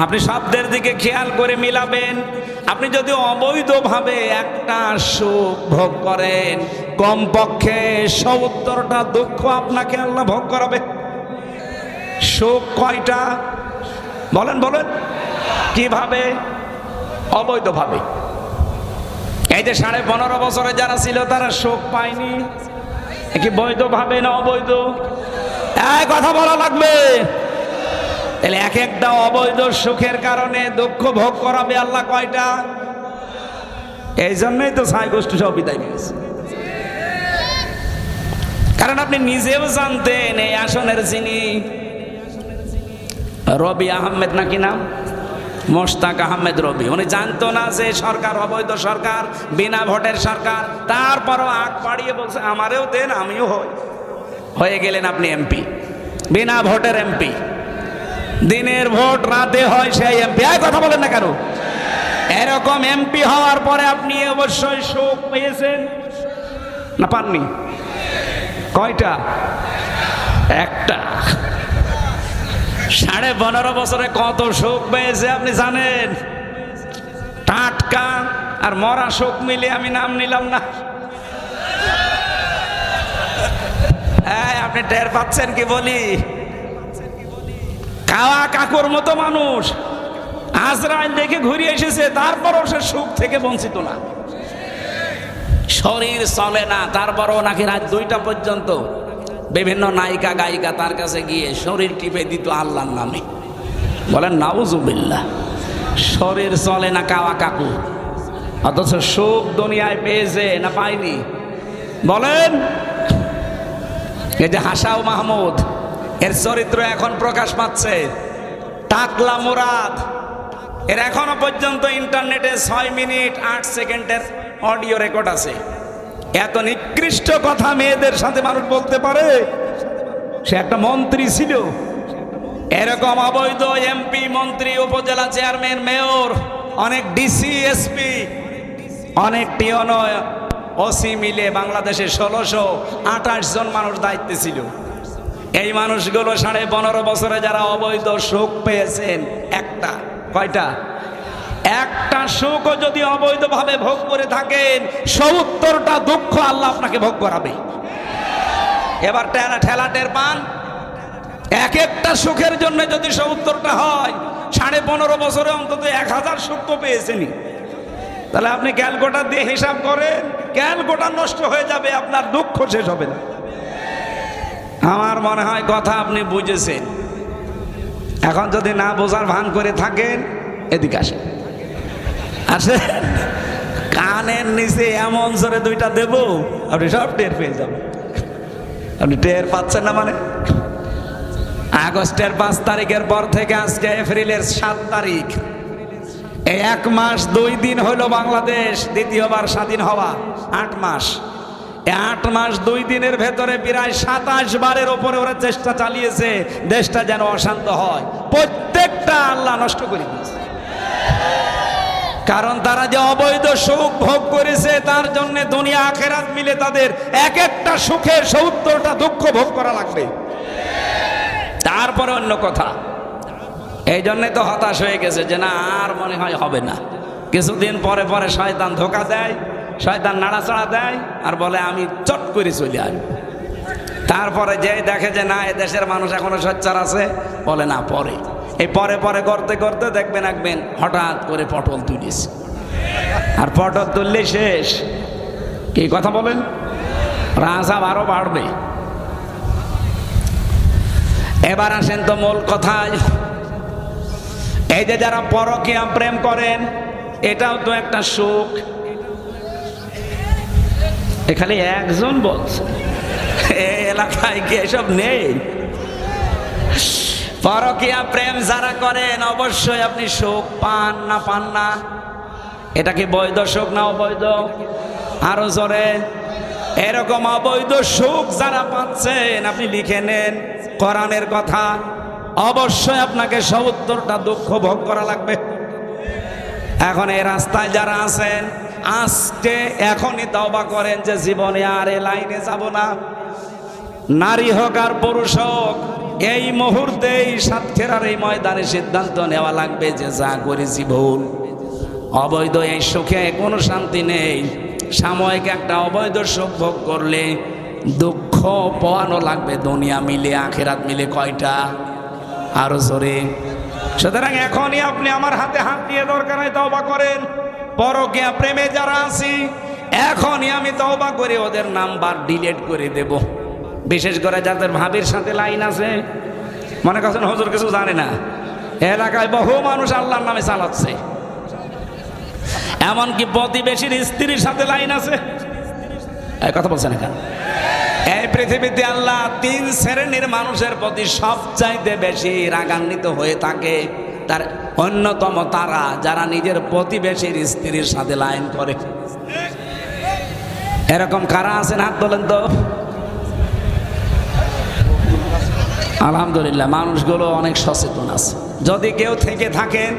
আপনি শব্দের দিকে খেয়াল করে মিলাবেন। আপনি যদি অবৈধভাবে একটা সুখ ভোগ করেন, কমপক্ষে ৭০টা দুঃখ আপনাকে আল্লাহ ভোগ করাবে। সুখ কয়টা? বলেন বলেন। কিভাবে? অবৈধভাবে। এই যে 15.5 বছরে যারা ছিল তারা সুখ পায়নি, কি বৈধভাবে না অবৈধ? এই কথা বলা লাগবে। তাহলে এক একটা অবৈধ সুখের কারণে দুঃখ ভোগ করাবে আল্লাহ কয়টা? এই জন্যই তো ছাই গোষ্ঠী সব বিদায় নিয়েছে। কারণ আপনি নিজেও জানতেন এই আসনের যিনি রবি আহমেদ নাকি নাম, মোশতাক আহমেদ রবি, উনি জানতো না যে সরকার অবৈধ সরকার, বিনা ভোটের সরকার। তারপরও আগ বাড়িয়ে বলছে আমারেও দেন, আমিও হয়ে গেলেন আপনি এমপি, বিনা ভোটের এমপি। দিনের ভোট রাতে হয় সেই এমপি। এই কথা বলেন না কেন? এরকম এমপি হওয়ার পরে আপনি অবশ্যই সুখ পেয়েছেন না পাননি? কয়টা? একটা। 15.5 বছরে কত সুখ পেয়েছে আপনি জানেন? টাটকা আর মরা সুখ মিলে আমি নাম নিলাম না। আপনি টের পাচ্ছেন কি বলি? কাওয়া কাকুর মতো মানুষ আজরাইল দেখে ঘুরে এসেছে, তারপরও সে সুখ থেকে বঞ্চিত না। শরীর চলে না, তারপরও নাকি রাত 2টা পর্যন্ত বিভিন্ন নায়িকা গায়িকা তার কাছে গিয়ে শরীর টিপে দিত আল্লাহর নামে। বলেন নাউজুবিল্লাহ। শরীর চলে না কাওয়া কাকু, অথচ সুখ দুনিয়ায় পেয়েছে না পায়নি? বলেন। এই যে হাসাও মাহমুদ, এর চরিত্র এখন প্রকাশ পাচ্ছে। টাকলা মুরাদ, এর এখনো পর্যন্ত ইন্টারনেটে 6 মিনিট 8 সেকেন্ডের অডিও রেকর্ড আছে। এত নিকৃষ্ট কথা মেয়েদের সাথে মানুষ বলতে পারে? সে একটা মন্ত্রী ছিল। এরকম অবৈধ এমপি, মন্ত্রী, উপজেলা চেয়ারম্যান, মেয়র, অনেক ডিসি, এসপি, অনেক টিওন, ওসি মিলে বাংলাদেশে 1628 জন মানুষ দায়িত্বে ছিল। এই মানুষগুলো 15.5 বছরে যারা অবৈধ সুখ পেয়েছেন, একটা, কয়টা? একটা সুখও যদি অবৈধভাবে ভোগ করে থাকেন, ৭০টা দুঃখ আল্লাহ আপনাকে ভোগ করাবে। এবার ঠেলা টের পান। এক একটা সুখের জন্য যদি ৭০টা হয়, 15.5 বছরে অন্তত 1000 সুখ তো পেয়েছেনই। তাহলে আপনি ক্যালকুলেটর দিয়ে হিসাব করেন, ক্যালকুলেটর নষ্ট হয়ে যাবে, আপনার দুঃখ শেষ হবে না। আমার মনে হয় কথা আপনি বুঝেছেন। এখন যদি না বোঝার ভান করে থাকেন, এদিকে আসেন। কানের নিচে এমন জোরে 2টা দেব, আপনি সব টের পেয়ে যাবেন। আপনি টের পাচ্ছেন না মানে? আগস্টের 5 তারিখের পর থেকে আজকে এপ্রিলের 7 তারিখ, এই 1 মাস 2 দিন হলো বাংলাদেশ দ্বিতীয়বার স্বাধীন হওয়া। 8 মাস। এই 8 মাস 2 দিনের ভেতরে প্রায় 27 বারের ওপরে ওরা চেষ্টা চালিয়েছে দেশটা যেন অশান্ত হয়। প্রত্যেকটা আল্লাহ নষ্ট করে দিয়েছে। কারণ তারা যে অবৈধ সুখ ভোগ করেছে, তার জন্য দুনিয়া আখেরাত মিলে তাদের এক একটা সুখের ৭০টা দুঃখ ভোগ করা লাগবে। তারপরে অন্য কথা। এই জন্যে তো হতাশ হয়ে গেছে যে না আর মনে হয় হবে না। কিছুদিন পরে পরে শয়তান ধোঁকা দেয়, শয়তান নাড়াচাড়া দেয় আর বলে আমি চট করে চলে আসবো। তারপরে যে দেখে যে না এদেশের মানুষ এখনো সোচ্চার আছে, বলে না পরে। এই পরে পরে করতে করতে দেখবেন হঠাৎ করে পটল তুলিস, আর পটল তুললে শেষ। কি কথা বলেন? রাজা আরো বাড়বে। এবার আসেন তো মূল কথায়। এই যে যারা পরকীয়া প্রেম করেন, এটাও তো একটা সুখ। এখানে একজন বলছে, এই এলাকায় কি এসব নেই? পরকীয়া প্রেম যারা করেন অবশ্যই আপনি সুখ পান না পান না? এটা কি বৈধ সুখ না অবৈধ? আরো জোরে। এরকম অবৈধ সুখ যারা পাচ্ছেন আপনি লিখে নেন কোরআনের কথা, অবশ্যই আপনাকে ৭০টা দুঃখ ভোগ করা লাগবে। এখন এই রাস্তায় যারা আছেন আজকে এখনই তওবা করেন যে জীবনে আর এই লাইনে যাব না। নারী হোক আর পুরুষ হোক, এই মুহূর্তেই সাতক্ষীরার এই ময়দানে সিদ্ধান্ত নেওয়া লাগবে যে যা করেছি ভুল। অবৈধ এই সুখে কোনো শান্তি নেই। সাময়িক একটা অবৈধ সুখ ভোগ করলে দুঃখ পোয়ানো লাগবে দুনিয়া মিলে আখিরাত মিলে কয়টা? আরো জোরে। সুতরাং এখনই আপনি আমার হাতে হাত দিয়ে দরকার হয় তওবা করেন। পরকীয়া প্রেমে যারা আছি এখনই আমি তওবা করে ওদের নাম্বার ডিলিট করে দেব। বিশেষ করে যাদের ভাবির সাথে লাইন আছে, মনে করছেন হুজুর কিছু জানে না, এলাকায় বহু মানুষ আল্লাহর নামে চালাচ্ছে। এমনকি প্রতিবেশীর স্ত্রীর সাথে লাইন আছে। এই কথা বলছেন কেন? এই পৃথিবীতে আল্লাহ 3 শ্রেণীর মানুষের প্রতি সবচাইতে বেশি রাগান্বিত হয়ে থাকে। তার অন্যতম তারা যারা নিজের প্রতিবেশীর স্ত্রীর সাথে লাইন করে। এরকম কারা আছেন হাত তোলেন তো? আলহামদুলিল্লাহ, মানুষগুলো অনেক সচেতন আছে। যদি কেউ থেকে থাকেন,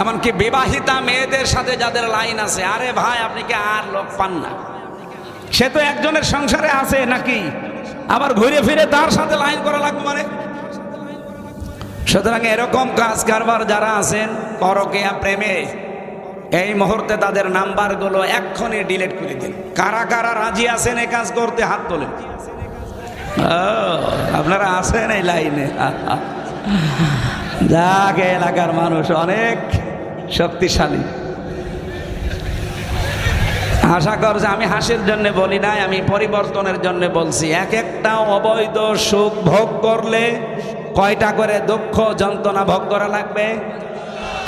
এমনকি বিবাহিতা মেয়েদের সাথে যাদের লাইন আছে, আরে ভাই আপনি কি আর লোক পান না? সে তো একজনের সংসারে আছে নাকি, আবার ঘুরে ফিরে তার সাথে লাইন করা লাগবে মানে? সুতরাং এরকম কাজ কারবার যারা আছেন পরকীয়া প্রেমে, এই মুহূর্তে তাদের নাম্বারগুলো এক্ষুনি ডিলিট করে দিন। কারা কারা রাজি আছেন এই কাজ করতে হাত তোলেন। আপনারা আছেন এই লাইনে? যাক, এলাকার মানুষ অনেক শক্তিশালী। আশা করছি, আমি হাসির জন্য বলি নাই, আমি পরিবর্তনের জন্য বলছি। এক একটা অবৈধ সুখ ভোগ করলে কয়টা করে দুঃখ যন্ত্রণা ভোগ করা লাগবে?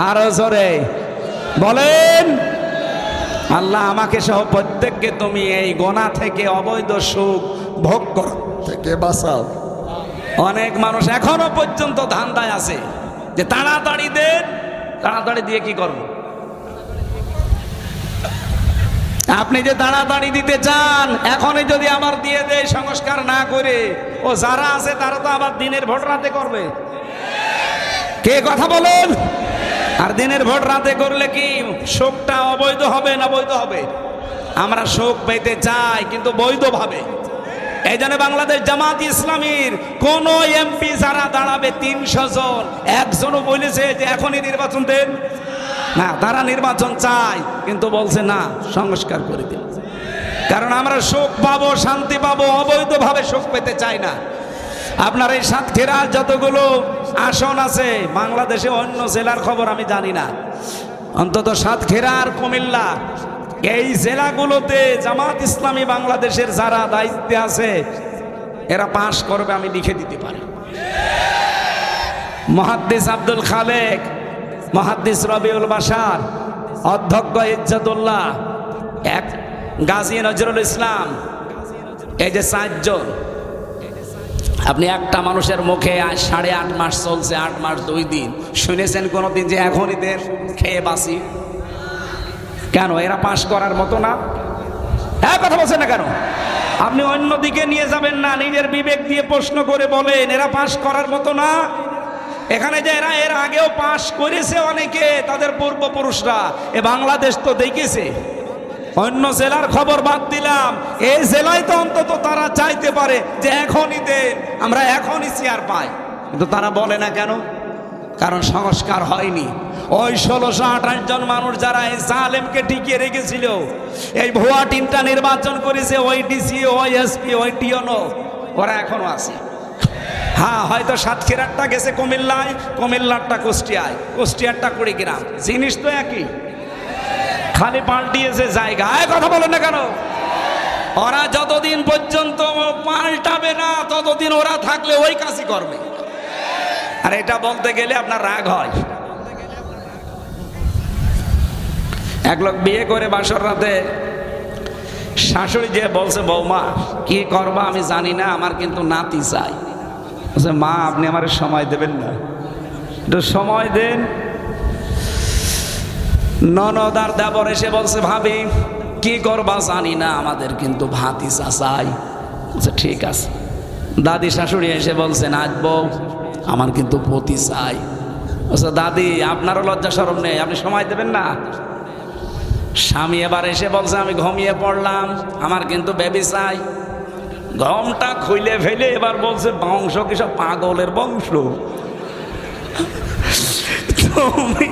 আরো জোরে বলেন। আল্লাহ আমাকে সহ প্রত্যেককে তুমি এই গোনা থেকে, অবৈধ সুখ ভোগ করা থেকে বাঁচাও। অনেক মানুষ এখনো পর্যন্ত ধান্দায় আছে যে তাড়াতাড়ি দেন, তাড়াতাড়ি দিয়ে কি করব? আপনি যে তাড়াতাড়ি দিতে চান, এখনই যদি আবার দিয়ে দেয় সংস্কার না করে, ও যারা আছে তারা তো আবার দিনের ভোট রাতে করবে। কে কথা বলেন? আর দিনের ভোট রাতে করলে কি শোকটা অবৈধ হবে না বৈধ হবে? আমরা শোক পেতে চাই কিন্তু বৈধভাবে। এই জন্য বাংলাদেশ জামাত ইসলামীর কোন এমপি যারা দাঁড়াবে 300 জন, একজনও বলেছে যে এখনই নির্বাচন দেন না। তারা নির্বাচন চায় কিন্তু বলছে না, সংস্কার করে দিন। কারণ আমরা সুখ পাবো, শান্তি পাবো, অবৈধভাবে সুখ পেতে চাই না। আপনার এই সাতক্ষীরার যতগুলো আসন আছে, বাংলাদেশে অন্য জেলার খবর আমি জানি না, অন্তত সাতক্ষীরা আর কুমিল্লা এই জেলাগুলোতে জামাত ইসলামী বাংলাদেশের যারা দায়িত্বে আছে এরা পাশ করবে, আমি লিখে দিতে পারি। মুহাদ্দিস আব্দুল খালেক, মুহাদ্দিস রবিউল বাশার, অধ্যক্ষ ইজ্জতুল্লাহ, এক গাজী নজরুল ইসলাম, এই যে 4 জন। আপনি একটা মানুষের মুখে আজ 8.5 মাস চলছে, 8 মাস 2 দিন, শুনেছেন কোনোদিন যে এখনই দেন খেয়ে বাসি? কেন? এরা পাশ করার মতো না? কথা বলছেন না কেন? আপনি অন্যদিকে নিয়ে যাবেন না, নিজের বিবেক দিয়ে প্রশ্ন করে বলেন এরা পাশ করার মতো না? এখানে যে এরা এর আগেও পাশ করেছে অনেকে, তাদের পূর্বপুরুষরা, এ বাংলাদেশ তো দেখেছে। অন্য জেলার খবর বাদ দিলাম, এই জেলায় তো অন্তত তারা চাইতে পারে যে এখনই দেন, আমরা এখনই চেয়ার পাই, কিন্তু তারা বলে না কেন? কারণ সংস্কার হয়নি। ওই 1628 জন মানুষ যারা এই জালেমকে টিকিয়ে রেখেছিল, এই ভুয়া 3টা নির্বাচন করেছে, ওই ডিসি, ওই এসপি, ওই টিওনো, ওরা এখনো আছে। হ্যাঁ, হয়তো সাতক্ষীরারটা গেছে কুমিল্লায়, কুমিল্লারটা কুষ্টিয়ায়, কুষ্টিয়ারটা কুড়িগ্রাম, জিনিস তো একই, খালি পাল্টিয়েছে জায়গায়। কথা বলেন না কেন? ওরা যতদিন পর্যন্ত পাল্টাবে না ততদিন ওরা থাকলে ওই কাজই করবে। আর এটা বলতে গেলে আপনার রাগ হয়। এক লোক বিয়ে করে বাসর রাতে শাশুড়ি যে বলছে, বৌমা কি করবা আমি জানি না, আমার কিন্তু নাতি চাই। বলছে, মা আপনি আমার সময় দেবেন না, একটু সময় দেন। ননদ আর দেবর এসে বলছে, ভাবি কি করবা জানি না, আমাদের কিন্তু ভাতিজা চাই। বলছে, ঠিক আছে। দাদি শাশুড়ি এসে বলছে, নাচ বউ আমার কিন্তু পতি চাই। বলছে, দাদি আপনারও লজ্জা শরম নেই, আপনি সময় দেবেন না? স্বামী এবার এসে বলছে, আমি ঘুমিয়ে পড়লাম, আমার কিন্তু বেবি চাই। গমটা খুইলে ফেলে এবার বলছে, বংশ কি সব পাগলের বংশ? তুমি,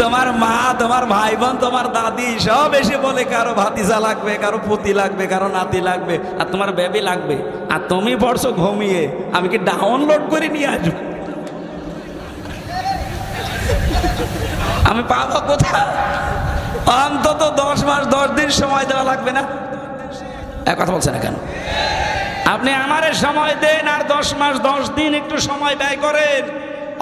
তোমার মা, তোমার ভাই বোন, তোমার দাদি সব এসে বলে কারো ভাতিজা লাগবে, কারো পুতি লাগবে, কারো নাতি লাগবে, আর তোমার বেবি লাগবে, আর তুমি পড়ছো ঘুমিয়ে। আমি কি ডাউনলোড করে নিয়ে আসবো? আমি পাবো কোথায়? অন্তত 10 মাস 10 দিন সময় দেওয়া লাগবে না? এক কথা বলছে না কেন? আপনি আমারে সময় দেন, আর 10 মাস 10 দিন একটু সময় ব্যয় করেন,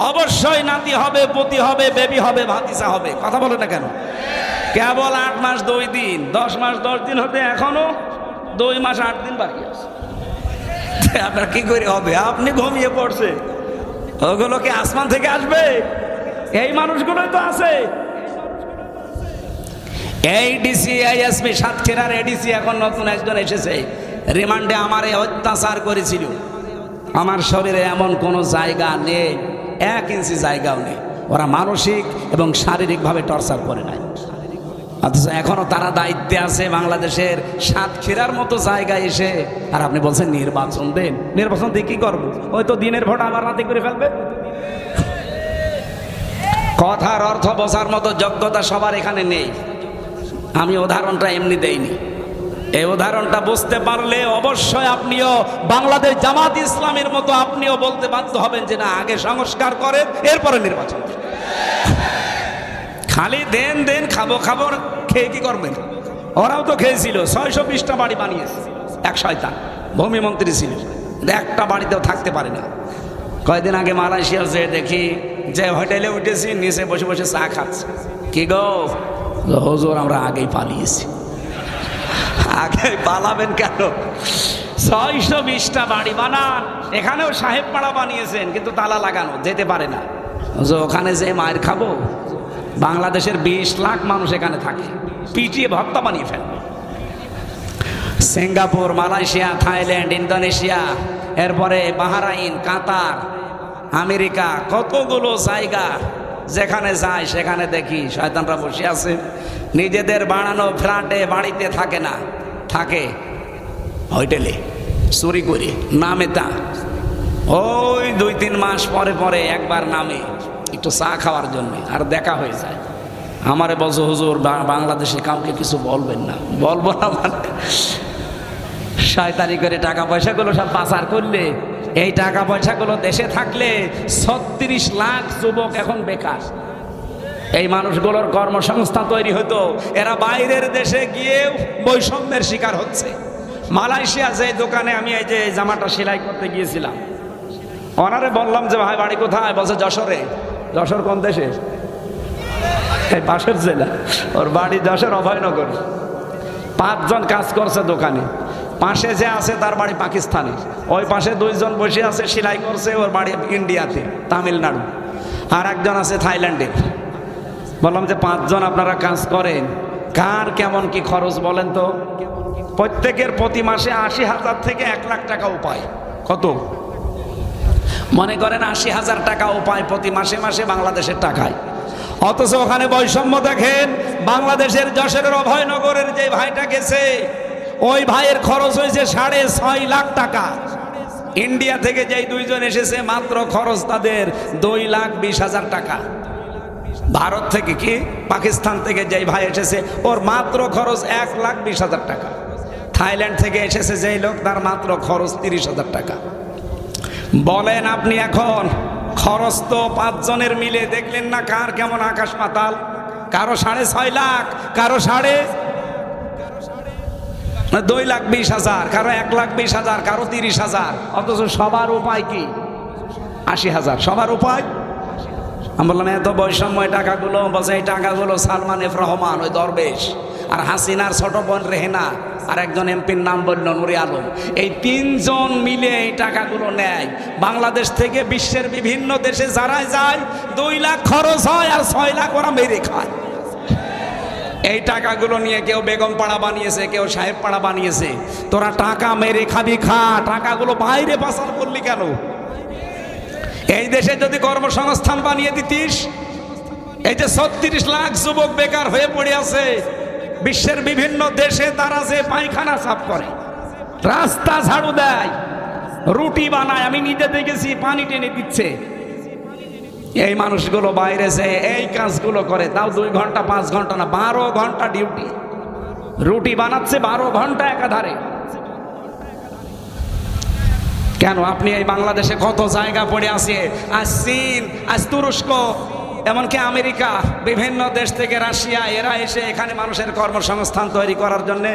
অবশ্যই নাতি হবে, পতি হবে, বেবি হবে, ভাতিজা হবে। কথা বলে না কেন? কেবল 8 মাস 2 দিন, 10 মাস 10 দিন হতে এখনো 2 মাস 8 দিন বাকি আছে। আপনার কি করে হবে? আপনি ঘুমিয়ে পড়ছে, ওগুলো কি আসমান থেকে আসবে? এই মানুষগুলোই তো আছে। এই ডিসি, এসপি সাতক্ষীরার এডিসি এখন নতুন একজন এসেছে, রিমান্ডে আমারে অত্যাচার করেছিল। আমার শরীরে এমন কোনো জায়গা নেই, 1 ইঞ্চি জায়গাও নেই। ওরা মানসিক এবং শারীরিকভাবে টর্চার করে নাই, অথচ এখনো তারা দায়িত্বে আছে বাংলাদেশের সাতক্ষীরার মতো জায়গায় এসে। আর আপনি বলছেন নির্বাচন দেন। নির্বাচন দিয়ে কি করবো? ওই তো দিনের ভোট আবার রাতে করে ফেলবে। কথার অর্থ বোঝার মতো যোগ্যতা সবার এখানে নেই। আমি উদাহরণটা এমনি দেইনি, এই উদাহরণটা বুঝতে পারলে অবশ্যই আপনিও বাংলাদেশ জামাত ইসলামের মতো আপনিও বলতে বাধ্য হবেন যে না, আগে সংস্কার করেন, এরপরে নির্বাচন। খালি দেন দেন, খাবো খাবো, খেয়ে কি করবেন? ওরাও তো খেয়েছিল, 620টা বাড়ি বানিয়েছে। এক শয়তান ভূমি মন্ত্রী ছিল, একটা বাড়িতেও থাকতে পারে না। কয়েকদিন আগে মালয়েশিয়া যে দেখি, যে হোটেলে উঠেছি, নিচে বসে বসে চা খাচ্ছে। কি গো? হুজুর আমরা আগেই পালিয়েছি। আগে পালাবেন কেন? 620টা বাড়ি বানান, এখানেও সাহেব পাড়া বানিয়েছেন, কিন্তু তালা লাগানো, যেতে পারে না। ওখানে যে মায়ের খাবো, বাংলাদেশের 20 লাখ মানুষ এখানে থাকে, পিটিয়ে ভর্তা বানিয়ে ফেলবে। সিঙ্গাপুর, মালয়েশিয়া, থাইল্যান্ড, ইন্দোনেশিয়া, এরপরে বাহরাইন, কাতার, আমেরিকা, কতগুলো জায়গা যেখানে যায় সেখানে দেখি শয়তানরা বসে আছে। নিজেদের বানানো ফ্ল্যাটে বাড়িতে থাকে না, থাকে হোটেলে চুরি করে। নামে তা ওই 2-3 মাস পরে পরে একবার নামে একটু চা খাওয়ার জন্য, আর দেখা হয়ে যায়। আমারে বলছো, হুজুর বাংলাদেশে কাউকে কিছু বলবেন না। বলবো না মানে? শয়তানি করে টাকা পয়সাগুলো সব পাচার করলে, এই টাকা পয়সাগুলো দেশে থাকলে 36 লাখ যুবক এখন বেকার। এই মানুষগুলোর কর্মসংস্থান তৈরি হতো, এরা বাইরের দেশে গিয়েও বৈষম্যের শিকার হচ্ছে। মালয়েশিয়া যে দোকানে আমি এই যে জামাটা সেলাই করতে গিয়েছিলাম, ওনারে বললাম যে ভাই বাড়ি কোথায়? বলছে যশোরে। যশোর কোন দেশে? এই পাশের জেলা। ওর বাড়ি যশোর অভয়নগর। 5 জন কাজ করছে দোকানে, পাশে যে আছে তার বাড়ি পাকিস্তানে, ওই পাশে 2 জন বসে আছে সেলাই করছে, ওর বাড়ি ইন্ডিয়াতে, তামিলনাড়ু, আর একজন আছে থাইল্যান্ডে। বললাম যে 5 জন আপনারা কাজ করেন, কার কেমন কি খরচ বলেন তো? প্রত্যেকের প্রতি মাসে 80,000 থেকে 1 লাখ টাকা উপায়। কত? মনে করেন 80,000 টাকা উপায় প্রতি মাসে মাসে বাংলাদেশের টাকায়। অথচ ওখানে বৈষম্য দেখেন। বাংলাদেশের যশোরের অভয়নগরের যে ভাইটা গেছে, ওই ভাইয়ের খরচ হয়েছে 6.5 লাখ টাকা। ইন্ডিয়া থেকে যেই 2 জন এসেছে, মাত্র খরচ তাদের 2,20,000 টাকা। ভারত থেকে কি পাকিস্তান থেকে যেই ভাই এসেছে, ওর মাত্র খরচ 1,20,000 টাকা। থাইল্যান্ড থেকে এসেছে যেই লোক, তার মাত্র খরচ 30,000 টাকা। বলেন আপনি এখন খরচ তো 5 জনের মিলে দেখলেন না কার কেমন আকাশ পাতাল? কারো 6.5 লাখ, কারো 2,20,000, কারো 1,20,000, কারো 30,000। অথচ সবার উপায় কি? 80,000। সবার উপায় আমি বললাম এত বৈষম্য এই টাকাগুলো, বলছে এই টাকাগুলো সালমান এফ রহমান ওই দরবেশ আর হাসিনার ছোট বোন রেহেনা আর একজন এমপির নাম বলল নুরি আলম, এই তিনজন মিলে এই টাকাগুলো নেয়। বাংলাদেশ থেকে বিশ্বের বিভিন্ন দেশে যারাই যায় 2 লাখ খরচ হয় আর 6 লাখ ওরা মেরে খায়। এই টাকাগুলো নিয়ে কেউ বেগম পাড়া বানিয়েছে, কেউ সাহেব পাড়া বানিয়েছে। তোরা টাকা মেরে খাবি খা, টাকাগুলো বাইরে পাচার করলি কেন? এই দেশে যদি কর্মসংস্থান বানিয়ে দিতিস, এই যে 36 লাখ যুবক বেকার হয়ে পড়ে আছে, বিশ্বের বিভিন্ন দেশে তারা যে পায়খানা সাফ করে, রাস্তা ঝাড়ু দেয়, রুটি বানায়, আমি নিজে দেখেছি, পানি টেনে দিচ্ছে। এই মানুষগুলো বাইরে যে এই কাজগুলো করে, তাও 2 ঘন্টা 5 ঘন্টা না, 12 ঘন্টা ডিউটি, রুটি বানাচ্ছে 12 ঘন্টা একাধারে। কেন? আপনি এই বাংলাদেশে কত জায়গা পড়ে আছে, আজ চীন, আজ তুরস্ক, এমনকি আমেরিকা, বিভিন্ন দেশ থেকে রাশিয়া, এরা এসে এখানে মানুষের কর্মসংস্থান তৈরি করার জন্য,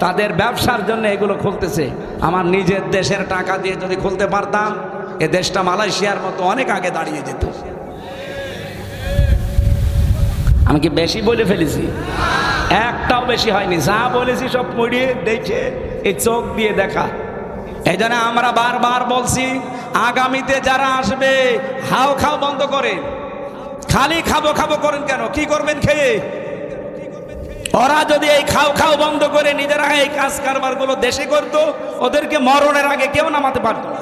তাদের ব্যবসার জন্য এগুলো খুলতেছে। আমার নিজের দেশের টাকা দিয়ে যদি খুলতে পারতাম, এ দেশটা মালয়েশিয়ার মতো অনেক আগে দাঁড়িয়ে যেত। আমি কি বেশি বলে ফেলেছি? একটাও বেশি হয়নি, যা বলেছি সব পড়িয়ে দেখে এই চোখ দিয়ে দেখা। এই জন্য আমরা বারবার বলছি, আগামীতে যারা আসবে হাও খাও বন্ধ করেন। খালি খাবো খাবো করেন কেন? কি করবেন খেয়ে? ওরা যদি এই খাও খাও বন্ধ করে নিজেরা এই কাজ কারবার গুলো দেশে করতো, ওদেরকে মরণের আগে কেউ নামাতে পারত না।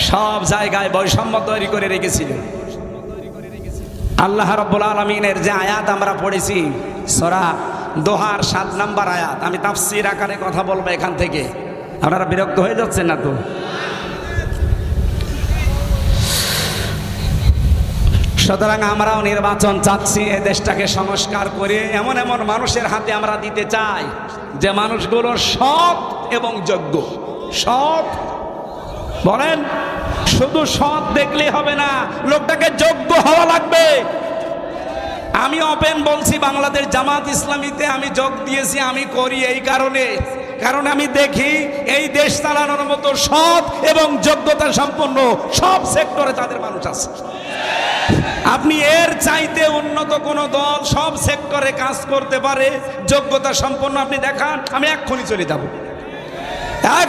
সব জায়গায় বৈষম্য তৈরি করে রেখেছিল। আল্লাহ রাব্বুল আলামিনের যে আয়াত আমরা পড়েছি, সূরা দোহার 7 নম্বর আয়াত, আমি তাফসীর আকারে কথা বলবো এখান থেকে, আপনারা বিরক্ত হয়ে যাচ্ছেন না তো? সুতরাং আমরাও নির্বাচন চাচ্ছি, এ দেশটাকে সংস্কার করে এমন এমন মানুষের হাতে আমরা দিতে চাই যে মানুষগুলো সৎ এবং যোগ্য। সৎ বলেন, শুধু সৎ দেখলে হবে না, লোকটাকে যোগ্য হওয়া লাগবে। আমি ওপেন বলছি, বাংলাদেশ জামাত ইসলামীতে আমি যোগ দিয়েছি, আমি করি এই কারণ আমি দেখি এই দেশ চালানোর মতো সৎ এবং যোগ্যতা সম্পন্ন সব সেক্টরে তাদের মানুষ আছে। আপনি এর চাইতে উন্নত কোন দল সব সেক্টরে কাজ করতে পারে, যোগ্যতা সম্পন্ন, আপনি দেখান, আমি এক্ষুনি চলে যাব।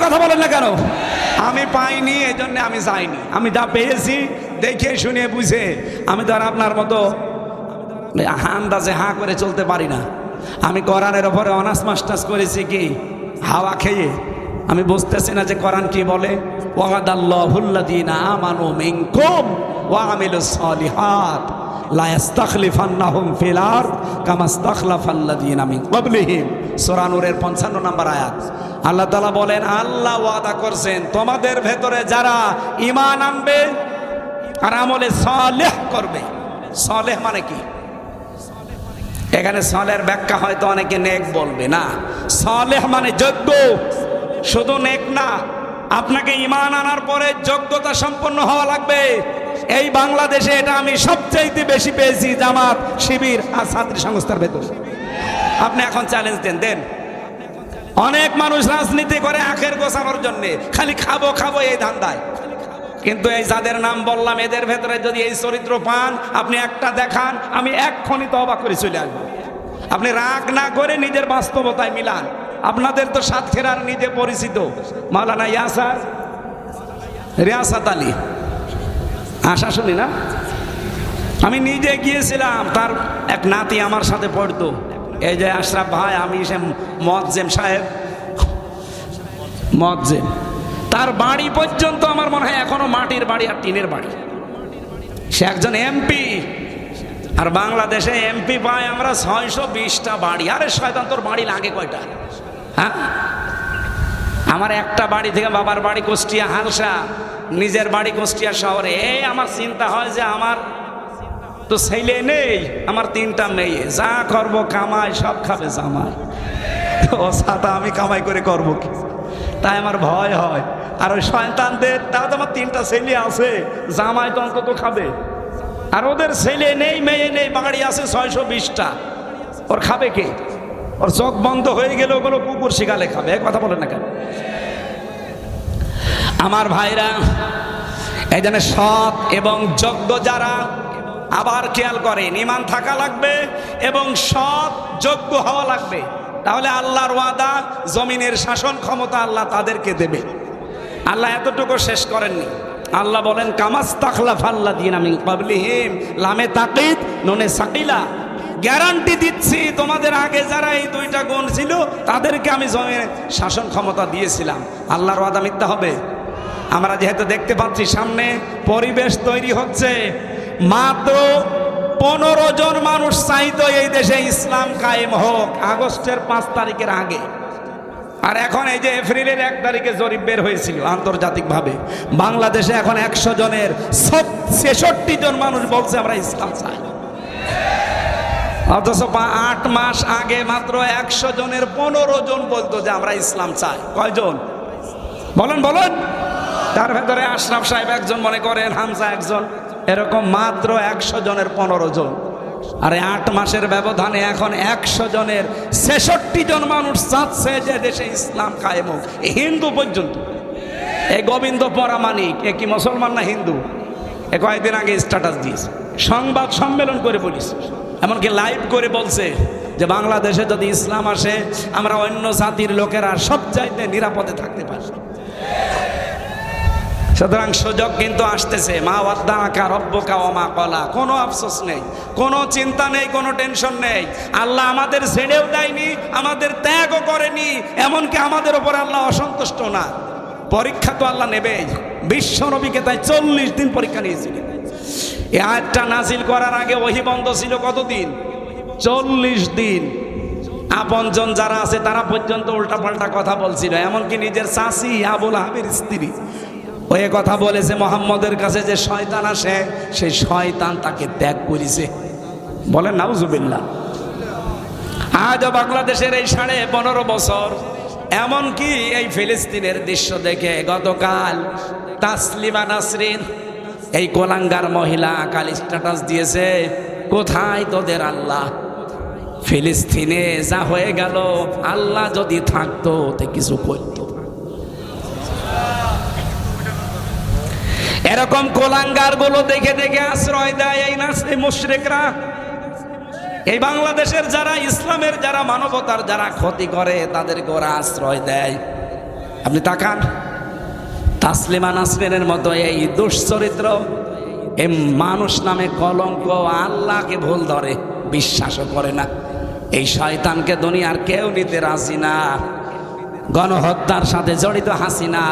কথা বলেন না কেন? আমি পাইনি, এই জন্য আমি যাইনি। আমি যা পেয়েছি দেখে শুনে বুঝে, আমি তো আর আপনার মতো আন্দাজে হাঁ করে চলতে পারি না। আমি কোরআনের ওপরে অনার্স মাস্টার্স করেছি কি হাওয়া খেয়ে। আমি বুঝতেছি না যে কোরআন কি বলে, ওয়াদাল্লাহুল্লাযীনা আমানু মিনকুম ওয়া আমিলুস সালিহাত লা ইস্তাখলিফান্নাহুম ফিল আরদ কামা ইস্তাখলাফাল্লাযীনা মিন ক্বাবলিহিম। সূরা নূরের 55 নম্বর আয়াত। আল্লাহ তাআলা বলেন, আল্লাহ ওয়াদা করছেন তোমাদের ভেতরে যারা ঈমান আনবে আর আমলে সালেহ করবে। সালেহ মানে কি? এখানে সালের ব্যাখ্যা হয়তো অনেকে নেক বলবে, না, সালেহ মানে যোগ্য। শুধু নেক না, আপনাকে ঈমান আনার পরে যোগ্যতা সম্পন্ন হওয়া লাগবে। এই বাংলাদেশে এটা আমি সবচাইতে বেশি পেয়েছি জামাত, শিবির আর ছাত্রী সংস্থার ভেতর। আপনি এখন চ্যালেঞ্জ দেন। অনেক মানুষ রাজনীতি করে আখের গোছানোর জন্য, খালি খাবো খাবো এই ধান্দায়। কিন্তু এই যাদের নাম বললাম, এদের ভেতরে যদি এই চরিত্র পান, আপনি একটা দেখান, আমি এক্ষুনি তওবা করে চলে আসবো। আপনি রাগ না করে নিজের বাস্তবতায় মিলান। আপনাদের তো সাতক্ষীরার নিজে পরিচিত মাওলানা ইয়াসার রিয়াসাত আলী, আশা শুনি না, আমি নিজে গিয়েছিলাম। তার এক নাতি আমার সাথে পড়তো, এই যে আশরাফ ভাই, আমি সে মুয়াজ্জিম সাহেব, মুয়াজ্জিম, তার বাড়ি পর্যন্ত আমার মনে হয় এখনো মাটির বাড়ি আর টিনের বাড়ি। সে একজন এমপি, আর বাংলাদেশে এমপি পায় আমরা 620টা বাড়ি। আরে শয়তান, তোর বাড়ি লাগে কয়টা? হ্যাঁ, আমার একটা বাড়ি থেকে বাবার বাড়ি কুষ্টিয়া হালসা, নিজের বাড়ি কুষ্টিয়া শহরে। এই আমার চিন্তা হয় যে আমার তো ছেলে নেই, আমার 3টা মেয়ে, যা করবো কামাই সব খাবে জামাই, ও সাথে আমি কামাই করে করবো কি? তাই আমার ভয় হয়। আর ওই শয়তানদের, তাও তো আমার 3টা ছেলে আছে, জামাই তো অন্তত খাবে, আর ওদের ছেলে নেই, মেয়ে নেই, বাড়ি আছে 620টা, ওর খাবে কে? ওর চোখ বন্ধ হয়ে গেলে ওগুলো কুকুর শিকালে খাবে। কথা বলে না কেন? আমার ভাইরা, এই জন্য সৎ এবং যোগ্য যারা, আবার খেয়াল করেন, ঈমান থাকা লাগবে এবং সৎ যোগ্য হওয়া লাগবে, তাহলে আল্লাহর ওয়াদা জমিনের শাসন ক্ষমতা আল্লাহ তাদেরকে দেবে। আল্লাহ এতটুকু শেষ করেননি, আল্লাহ বলেন কামাস্তাখলাফাল্লাযীনা মিন ক্বাবলিহিম লামে তাকিদ নুনে সাকিলা, গ্যারান্টি দিচ্ছি তোমাদের আগে যারা এই দুইটা গুণ ছিল তাদেরকে আমি জমিনের শাসন ক্ষমতা দিয়েছিলাম। আল্লাহর ওয়াদা মিথ্যা হবে? আমরা যেহেতু দেখতে পাচ্ছি সামনে পরিবেশ তৈরি হচ্ছে, মাত্র 15 জন মানুষ চাইতো এই দেশে ইসলাম কায়েম হোক আগস্টের 5 তারিখের আগে, আর এখন এই যে এপ্রিলের 1 তারিখে জরিপ বের হয়েছিল আন্তর্জাতিকভাবে, বাংলাদেশে এখন 100 জনের 66 জন মানুষ বলছে আমরা ইসলাম চাই। অথচ 8 মাস আগে মাত্র 100 জনের 15 জন বলতো যে আমরা ইসলাম চাই। কয়জন বলেন বলেন? তার ভেতরে আশরাফ সাহেব একজন, মনে করেন হামজা একজন, এরকম মাত্র 100 জনের 15 জন। আর 8 মাসের ব্যবধানে এখন 100 জনের 66 জন মানুষ চাচ্ছে যে দেশে ইসলাম কায়েম হোক, হিন্দু পর্যন্ত। এই গোবিন্দ পরামানিক এ কি মুসলমান না হিন্দু? এ কয়েকদিন আগে স্ট্যাটাস দিয়েছে, সংবাদ সম্মেলন করে বলিস, এমনকি লাইভ করে বলছে যে বাংলাদেশে যদি ইসলাম আসে আমরা অন্য জাতির লোকেরা সব চাইতে নিরাপদে থাকতে পারি। সুতরাং সুযোগ কিন্তু আসতেছে। মা ওয়াদ্দাআকা রব্বুকা ওয়া মা ক্বালা, কোনো আফসোস নেই, কোনো চিন্তা নেই, কোনো টেনশন নেই। আল্লাহ আমাদের ছেড়েও দেয়নি, আমাদের ত্যাগও করেনি, এমনকি আমাদের উপর আল্লাহ অসন্তুষ্ট না। পরীক্ষা তো আল্লাহ নেবেই। বিশ্ব নবীকে তাই 40 দিন পরীক্ষা নিয়েছিলেন। এই আয়াতটা নাজিল করার আগে ওহী বন্ধ ছিল কতদিন? 40 দিন। আপনজন যারা আছে তারা পর্যন্ত উল্টাপাল্টা কথা বলছিল, এমনকি নিজের চাচি আবু লাহাবের স্ত্রী ওই কথা বলেছে মুহাম্মদের কাছে যে শয়তান আসে, সেই শয়তান তাকে ত্যাগ করেছে। বলেন নাউজুবিল্লাহ। আজও বাংলাদেশের এই 15.5 বছর, এমনকি এই ফিলিস্তিনের দৃশ্য দেখে গতকাল তাসলিমা নাসরিন এই কোলাঙ্গার মহিলা কাল স্ট্যাটাস দিয়েছে, কোথায় তোদের আল্লাহ? ফিলিস্তিনে যা হয়ে গেল, আল্লাহ যদি থাকতো তে কিছু করতো। এরকম কোলাঙ্গার গুলো দেখে দেখে আশ্রয় দেয় এই নাসরি মুশরিকরা। এই বাংলাদেশের যারা ইসলামের, যারা মানবতার যারা ক্ষতি করে তাদেরকে ওরা আশ্রয় দেয়। আপনি তাকান, তাসলিমা নাসরিনের মতো এই দুশ্চরিত্র, এই মানুষ নামে কলঙ্ক, আল্লাহকে ভুল ধরে, বিশ্বাসও করে না। এই শয়তানকে দুনিয়ার কেউ নিতে রাজি না। গণহত্যার সাথে জড়িত হাসিনা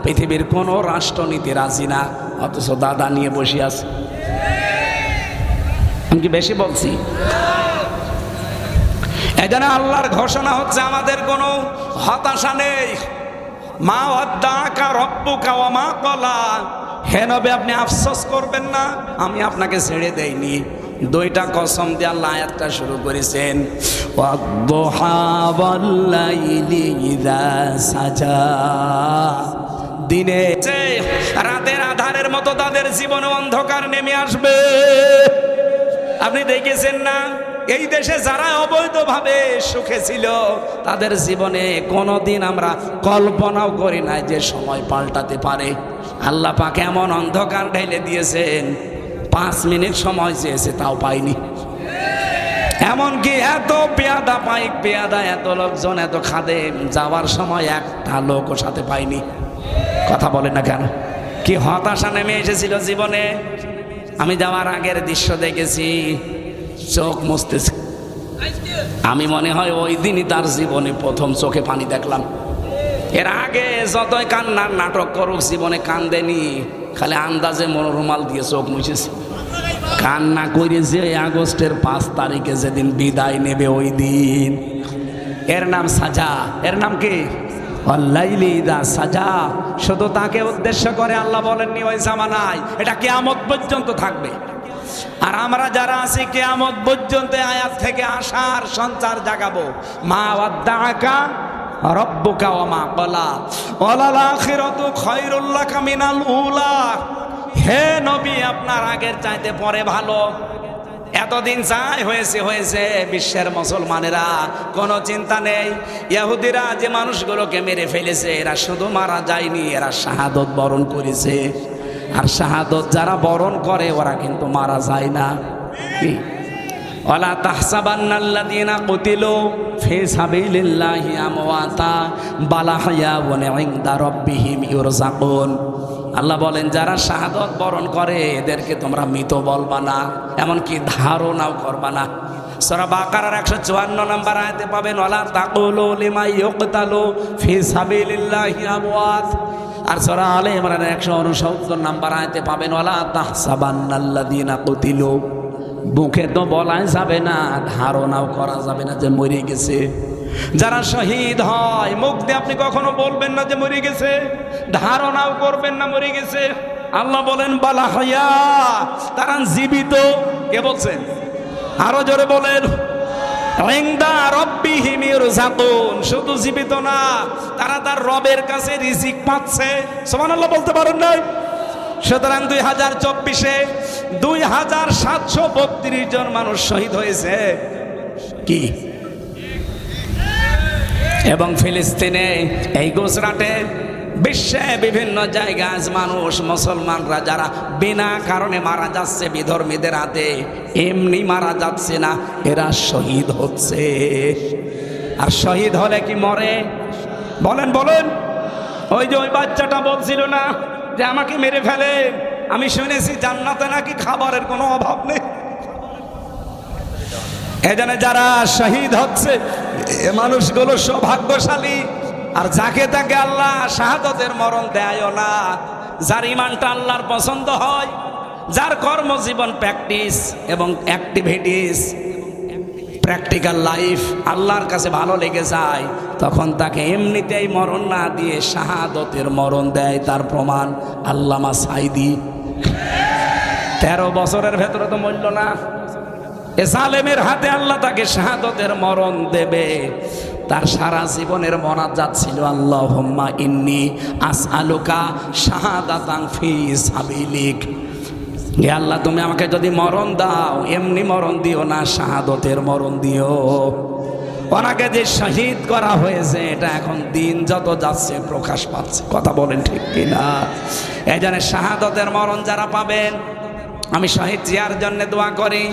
পৃথিবীর কোনো রাষ্ট্র নিতে রাজি না, অথচ দাদা নিয়ে বসে আছে। আমি কি বেশি বলছি? এজন্য আল্লাহর ঘোষণা হচ্ছে আমাদের কোনো হতাশা নেই। মা ওয়াদ্দাআকা রব্বুকা ওয়া মা ক্বালা, হে নবী আপনি আফসোস করবেন না, আমি আপনাকে ছেড়ে দেইনি। 2টা কসম দিয়ে আল্লাহ আয়াতটা শুরু করেছেন, ওয়াদ-দুহা ওয়াল-লাইলি ইযা সাজা। দিনে রাতের আধারের মতো তাদের জীবনে অন্ধকার নেমে আসবে। আপনি দেখেছেন না এই দেশে যারা অবৈধভাবে সুখে ছিল তাদের জীবনে কোনোদিন আমরা কল্পনাও করি নাই যে সময় পাল্টাতে পারে। আল্লাহ পাক এমন অন্ধকার ঢেলে দিয়েছেন, 5 মিনিট সময় চেয়েছে তাও পাইনি। এমনকি এত পেয়াদা পাইক পেয়াদা, এত লোকজন, এত খাদেম, যাওয়ার সময় একটা লোকও সাথে পাইনি। কথা বলে না কেন? কি হতাশা নেমে এসেছিল জীবনে। আমি যাওয়ার আগের দৃশ্য দেখেছি, চোখ মুছতেছে। আমি মনে হয় ওই দিনই তার জীবনে প্রথম চোখে পানি দেখলাম। এর আগে যতই কান্নার নাটক করুক জীবনে কান্দেনি, খালি আন্দাজে রুমাল দিয়ে চোখ মুছেছে। কান্না করেছে আগস্টের 5 তারিখে, যেদিন বিদায় নেবে ওই দিন। এর নাম সাজা। এর নাম কি? ওয়াল-লাইলি ইযা সাজা। শুধু তাকে উদ্দেশ্য করে আল্লাহ বলেননি ওই জামানায়, এটা কিয়ামত পর্যন্ত থাকবে। আর আমরা যারা আছি কিয়ামত পর্যন্ত আয়াত থেকে আশার সঞ্চার জাগাবো। মা ওয়াদ্দাআকা রব্বুকা ওয়া মা ক্বালা ওয়ালাল আখিরাতু খায়রুল লাকা মিনাল উলা। হে নবী আপনার আগের চাইতে পরে ভালো। এতদিন যাই হয়েছে হয়েছে, বিশ্বের মুসলমানেরা কোনো চিন্তা নেই। ইহুদিরা যে মানুষগুলোকে মেরে ফেলেছে, এরা শুধু মারা যায়নি, এরা শাহাদত বরণ করেছে। আর শাহাদত যারা বরণ করে ওরা কিন্তু মারা যায় না। কি ওয়ালা তাহসাবান্নাল্লাযীনা কুতিলু ফি সাবিলিল্লাহি আমওয়াতা বাল আহইয়াউন ইনদা রাব্বিহিম ইউরযাকুন। আল্লাহ বলেন যারা শাহাদত বরণ করে এদেরকে তোমরা মৃত বলবা না, এমনকি ধারণাও করবা না। সূরা বাকারার 154 নম্বর আয়াতে পাবেন ওয়ালা তাকুলু লিমান ইউকতালু ফি সাবিলিল্লাহি আমওয়াত। আর সূরা আলে ইমরানের 169 নম্বর আয়াতে পাবেন ওয়ালা তাহসাবান্নাল্লাযীনা কুতিলু। মুখে তো বলাই যাবে না, ধারণাও করা যাবে না যে মরে গেছে। যারা শহীদ হয় মুখ দিয়ে আপনি কখনো বলবেন না যে মরে গেছে, ধারণাও করবেন না মরে গেছে। আল্লাহ বলেন বাল আহইয়া, তারা জীবিত। কে বলছেন? আরো জোরে বলেন ইনদা রাব্বিহিম ইউরযাকুন। শুধু জীবিত না, তারা তার রবের কাছে রিজিক পাচ্ছে। সুবহানাল্লাহ বলতে পারেন না? সুতরাং 2024-এ 2732 জন মানুষ শহীদ হয়েছে। কি এবং ফিলিস্তিনে, এই গুজরাটে, বিশ্বে বিভিন্ন জায়গায় আজ মানুষ, মুসলমানরা যারা বিনা কারণে মারা যাচ্ছে বিধর্মীদের হাতে, এমনি মারা যাচ্ছে না, এরা শহীদ হচ্ছে। আর শহীদ হলে কি মরে? বলেন বলেন। ওই যে ওই বাচ্চাটা বলছিল না যে আমাকে মেরে ফেলে, আমি শুনেছি জান্নাতে নাকি খাবারের কোনো অভাব নেই। এজন্য যারা শহীদ হচ্ছে এ মানুষগুলো সৌভাগ্যশালী। আর যাকে তাকে আল্লাহ শাহাদতের মরণ দেয়ও না। যার ইমানটা আল্লাহর পছন্দ হয়, যার কর্মজীবন প্র্যাকটিস এবং অ্যাক্টিভিটিস, প্র্যাকটিক্যাল লাইফ আল্লাহর কাছে ভালো লেগে যায়, তখন তাকে এমনিতেই মরণ না দিয়ে শাহাদতের মরণ দেয়। তার প্রমাণ আল্লামা সাইদি 13 বছরের ভেতরে তো মরল না। এ জালেমের হাতে আল্লাহ তাকে শাহাদতের মরণ দেবে। তার সারা জীবনের মোনাজাত ছিল আল্লাহুম্মা ইন্নী আসআলুকা শাহাদাতান ফি সাবিলিক। হে আল্লাহ, তুমি আমাকে যদি মরণ দাও, এমনি মরণ দিও না, শাহাদতের মরণ দিও। ওনাকে যে শহীদ করা হয়েছে এটা এখন দিন যত যাচ্ছে প্রকাশ পাচ্ছে। কথা বলেন ঠিক কিনা? এই জন্য শাহাদতের মরণ যারা পাবেন, আমি শহীদ জিয়ার জন্য দোয়া করি।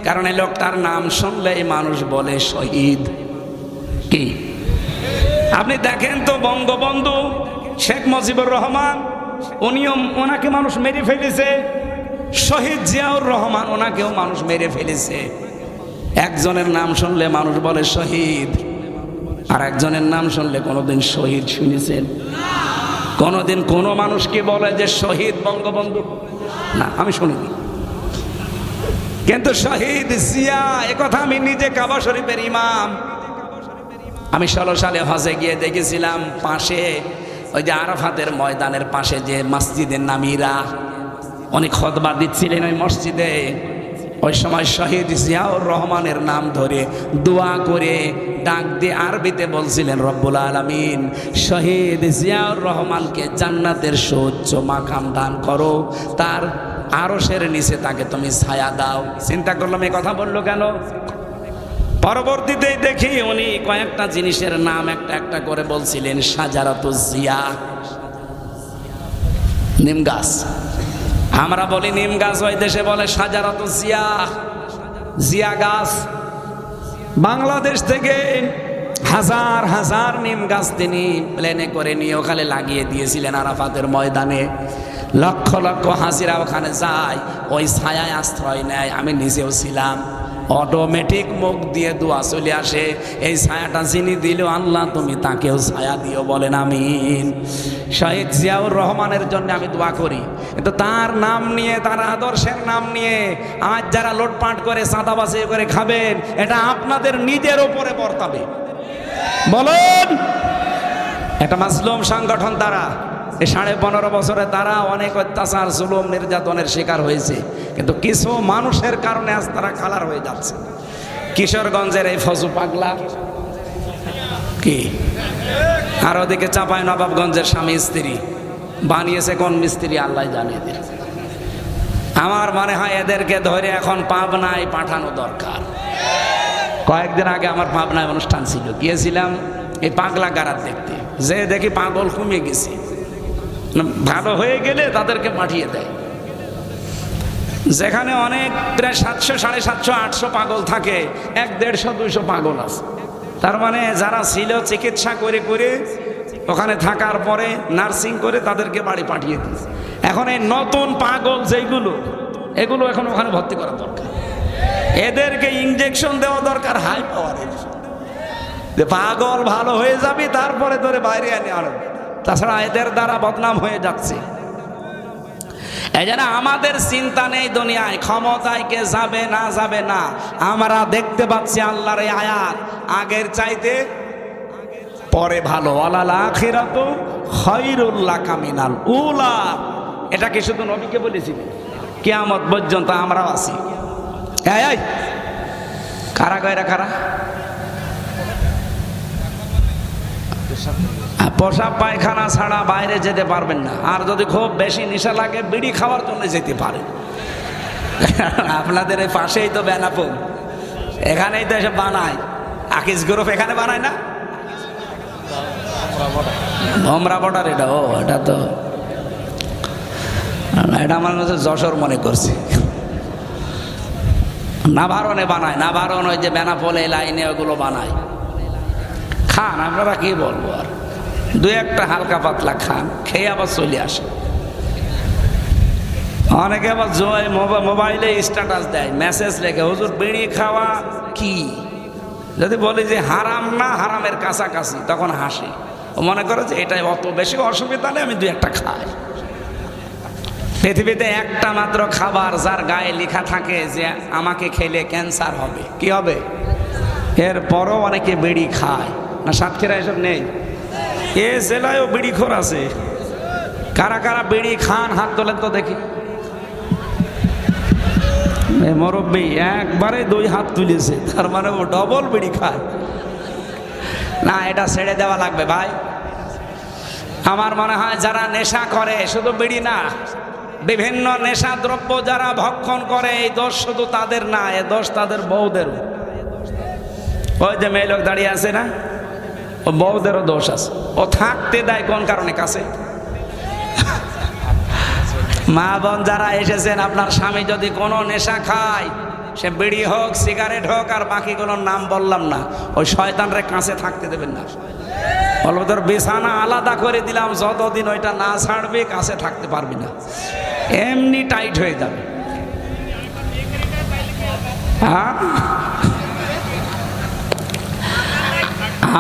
কারণ এই লোকটার নাম শুনলেই মানুষ বলে শহীদ। কি আপনি দেখেন তো, বঙ্গবন্ধু শেখ মুজিবুর রহমান, ওনাকে মানুষ মেরে ফেলেছে। শহীদ জিয়াউর রহমান, ওনাকেও মানুষ মেরে ফেলেছে। একজনের নাম শুনলে মানুষ বলে শহীদ, আর একজনের নাম শুনলে কোনোদিন শহীদ শুনেছেন? কোনোদিন কোনো মানুষ কি বলে যে শহীদ বঙ্গবন্ধু? না, আমি শুনিনি। কিন্তু শহীদ জিয়া, একথা আমি নিজে কাবা শরীফের ইমাম। আমি 16 সালে হজে গিয়ে দেখেছিলাম, পাশে ওই যে আরাফাতের ময়দানের পাশে যে মসজিদের নামিরা অনেক খুতবা দিচ্ছিলেন ওই মসজিদে। ওই সময় শহীদ জিয়াউর রহমানের নাম ধরে দোয়া করে ডাক দিয়ে আরবিতে বলছিলেন, রব্বুল আলামিন শহীদ জিয়াউর রহমানকে জান্নাতের সুউচ্চ মাকাম দান করো, তার আরশের নিচে তাকে তুমি ছায়া দাও। চিন্তা করলাম এই কথা বললো কেন? পরবর্তীতেই দেখি উনি কয়েকটা জিনিসের নাম একটা একটা করে বলছিলেন। শাজারাতুজ জিয়া, নিম গাছ। আমরা বলি নিম গাছ, ওই দেশে বলে শাজারাতুজ জিয়া, জিয়া গাছ। বাংলাদেশ থেকে হাজার হাজার নিম গাছ তিনি প্লেনে করে নিয়ে ওখানে লাগিয়ে দিয়েছিলেন আরাফাতের ময়দানে। লক্ষ লক্ষ হাজিরা ওখানে যায়, ওই ছায়ায় আশ্রয় নেয়। আমি নিজেও ছিলাম। অটোমেটিক মুখ দিয়ে দোয়া চলে আসে, এই ছায়াটা যিনি দিল আল্লাহ তুমি তাকেও ছায়া দিও, বলেন আমিন। শহীদ জিয়াউর রহমানের জন্য আমি দোয়া করি। কিন্তু তার নাম নিয়ে, তার আদর্শের নাম নিয়ে আজ যারা লুটপাট করে চাঁদাবাজি করে খাবেন, এটা আপনাদের নিজের ওপরে বর্তাবে। বলুন, একটা মাজলুম সংগঠন তারা। এই 15.5 বছরে তারা অনেক অত্যাচার, জুলুম, নির্যাতনের শিকার হয়েছে। কিন্তু কিছু মানুষের কারণে আজ তারা কালার হয়ে যাচ্ছে। কিশোরগঞ্জের এই ফজু পাগলা কি, আর ওদিকে চাঁপাই নবাবগঞ্জের স্বামী স্ত্রী বানিয়েছে কোন মিস্ত্রি আল্লাহ জানে এদের। আমার মনে হয় এদেরকে ধরে এখন পাবনায় পাঠানো দরকার। কয়েকদিন আগে আমার পাবনায় অনুষ্ঠান ছিল, গিয়েছিলাম এই পাগলা গারাত দেখতে। যে দেখি পাগল কমে গেছে। ভালো হয়ে গেলে তাদেরকে পাঠিয়ে দেয়। যেখানে অনেক প্রায় 700, 750, 800 পাগল থাকে, 100, 150, 200 পাগল আছে। তার মানে যারা ছিল চিকিৎসা করে করে ওখানে থাকার পরে নার্সিং করে তাদেরকে বাড়ি পাঠিয়ে দিয়েছে। এখন এই নতুন পাগল যেগুলো, এগুলো এখন ওখানে ভর্তি করা দরকার। এদেরকে ইনজেকশন দেওয়া দরকার হাই পাওয়ারের, যে পাগল ভালো হয়ে যাবি তারপরে তোরে বাইরে আনে আনো। তাছাড়া এদের দ্বারা বদনাম হয়ে যাচ্ছে। এই জন্য আমাদের চিন্তা নেই দুনিয়ায় ক্ষমতায় কে যাবে না যাবে না। আমরা দেখতে পাচ্ছি আল্লাহর এই আয়াত, আগের চাইতে পরে ভালো। ওয়ালাল আখিরাতু খায়রুল লাকা মিনাল উলা। এটা কি শুধু নবীকে বলেছি? কিয়ামত পর্যন্ত আমরাও আছি। এই কারা কয়রা কারা? পেশাব পায়খানা ছাড়া বাইরে যেতে পারবেন না। আর যদি খুব বেশি নেশা লাগে বিড়ি খাওয়ার জন্য যেতে পারেন। আপনাদের এই পাশেই তো বেনাপোল, এখানেই তো এসব বানায়। আকিস গ্রুপ এখানে বানায় না? ভমরা বর্ডার এটা। ও এটা তো এটা আমার কাছে যশোর মনে করছে। নাভারণে বানায়, নাভারণ ওই যে বেনাপোল এই লাইনে ওগুলো বানায়। খান, আপনারা কি বলবো আর, 2-1টা হালকা পাতলা খান, খেয়ে আবার চলে আসে। অনেকে আবার মোবাইলে স্ট্যাটাস দেয়, মেসেজ লেখে, হুজুর বিড়ি খাওয়া কি? যদি বলি যে হারাম না হারামের কাছাকাছি, তখন হাসে। ও মনে করে যে এটাই অত বেশি অসুবিধা নেই, আমি 2-1টা খাই। পৃথিবীতে একটা মাত্র খাবার যার গায়ে লেখা থাকে যে আমাকে খেলে ক্যান্সার হবে। কি হবে? এরপরও অনেকে বিড়ি খায় না। সাতক্ষীরা এসব নেই? এ জেলায়ও বিড়িখোর আছে। কারা কারা বিড়ি খান হাত তোলেন তো দেখি। মুরব্বী একবারে 2 হাত তুলেছে, তার মানে ও ডবল বিড়ি খায়। না, এটা ছেড়ে দেওয়া লাগবে ভাই। আমার মনে হয় যারা নেশা করে, শুধু বিড়ি না, বিভিন্ন নেশা দ্রব্য যারা ভক্ষণ করে, এই দোষ শুধু তাদের না, এ দোষ তাদের বউদেরও। ওই যে মেয়ে লোক দাঁড়িয়ে আছে না, ও বউদেরও দোষ আছে। ও থাকতে দেয় কোন কারণে কাছে? মা বোন যারা এসেছেন, আপনার স্বামী যদি কোনো নেশা খায়, সে বিড়ি হোক সিগারেট হোক, আর বাকি কোনো নাম বললাম না, ওই শয়তানরে কাছে থাকতে দেবেন না। বলবো তোর বিছানা আলাদা করে দিলাম, যতদিন ওইটা না ছাড়বে কাছে থাকতে পারবি না, এমনি টাইট হয়ে যাবে। হ্যাঁ,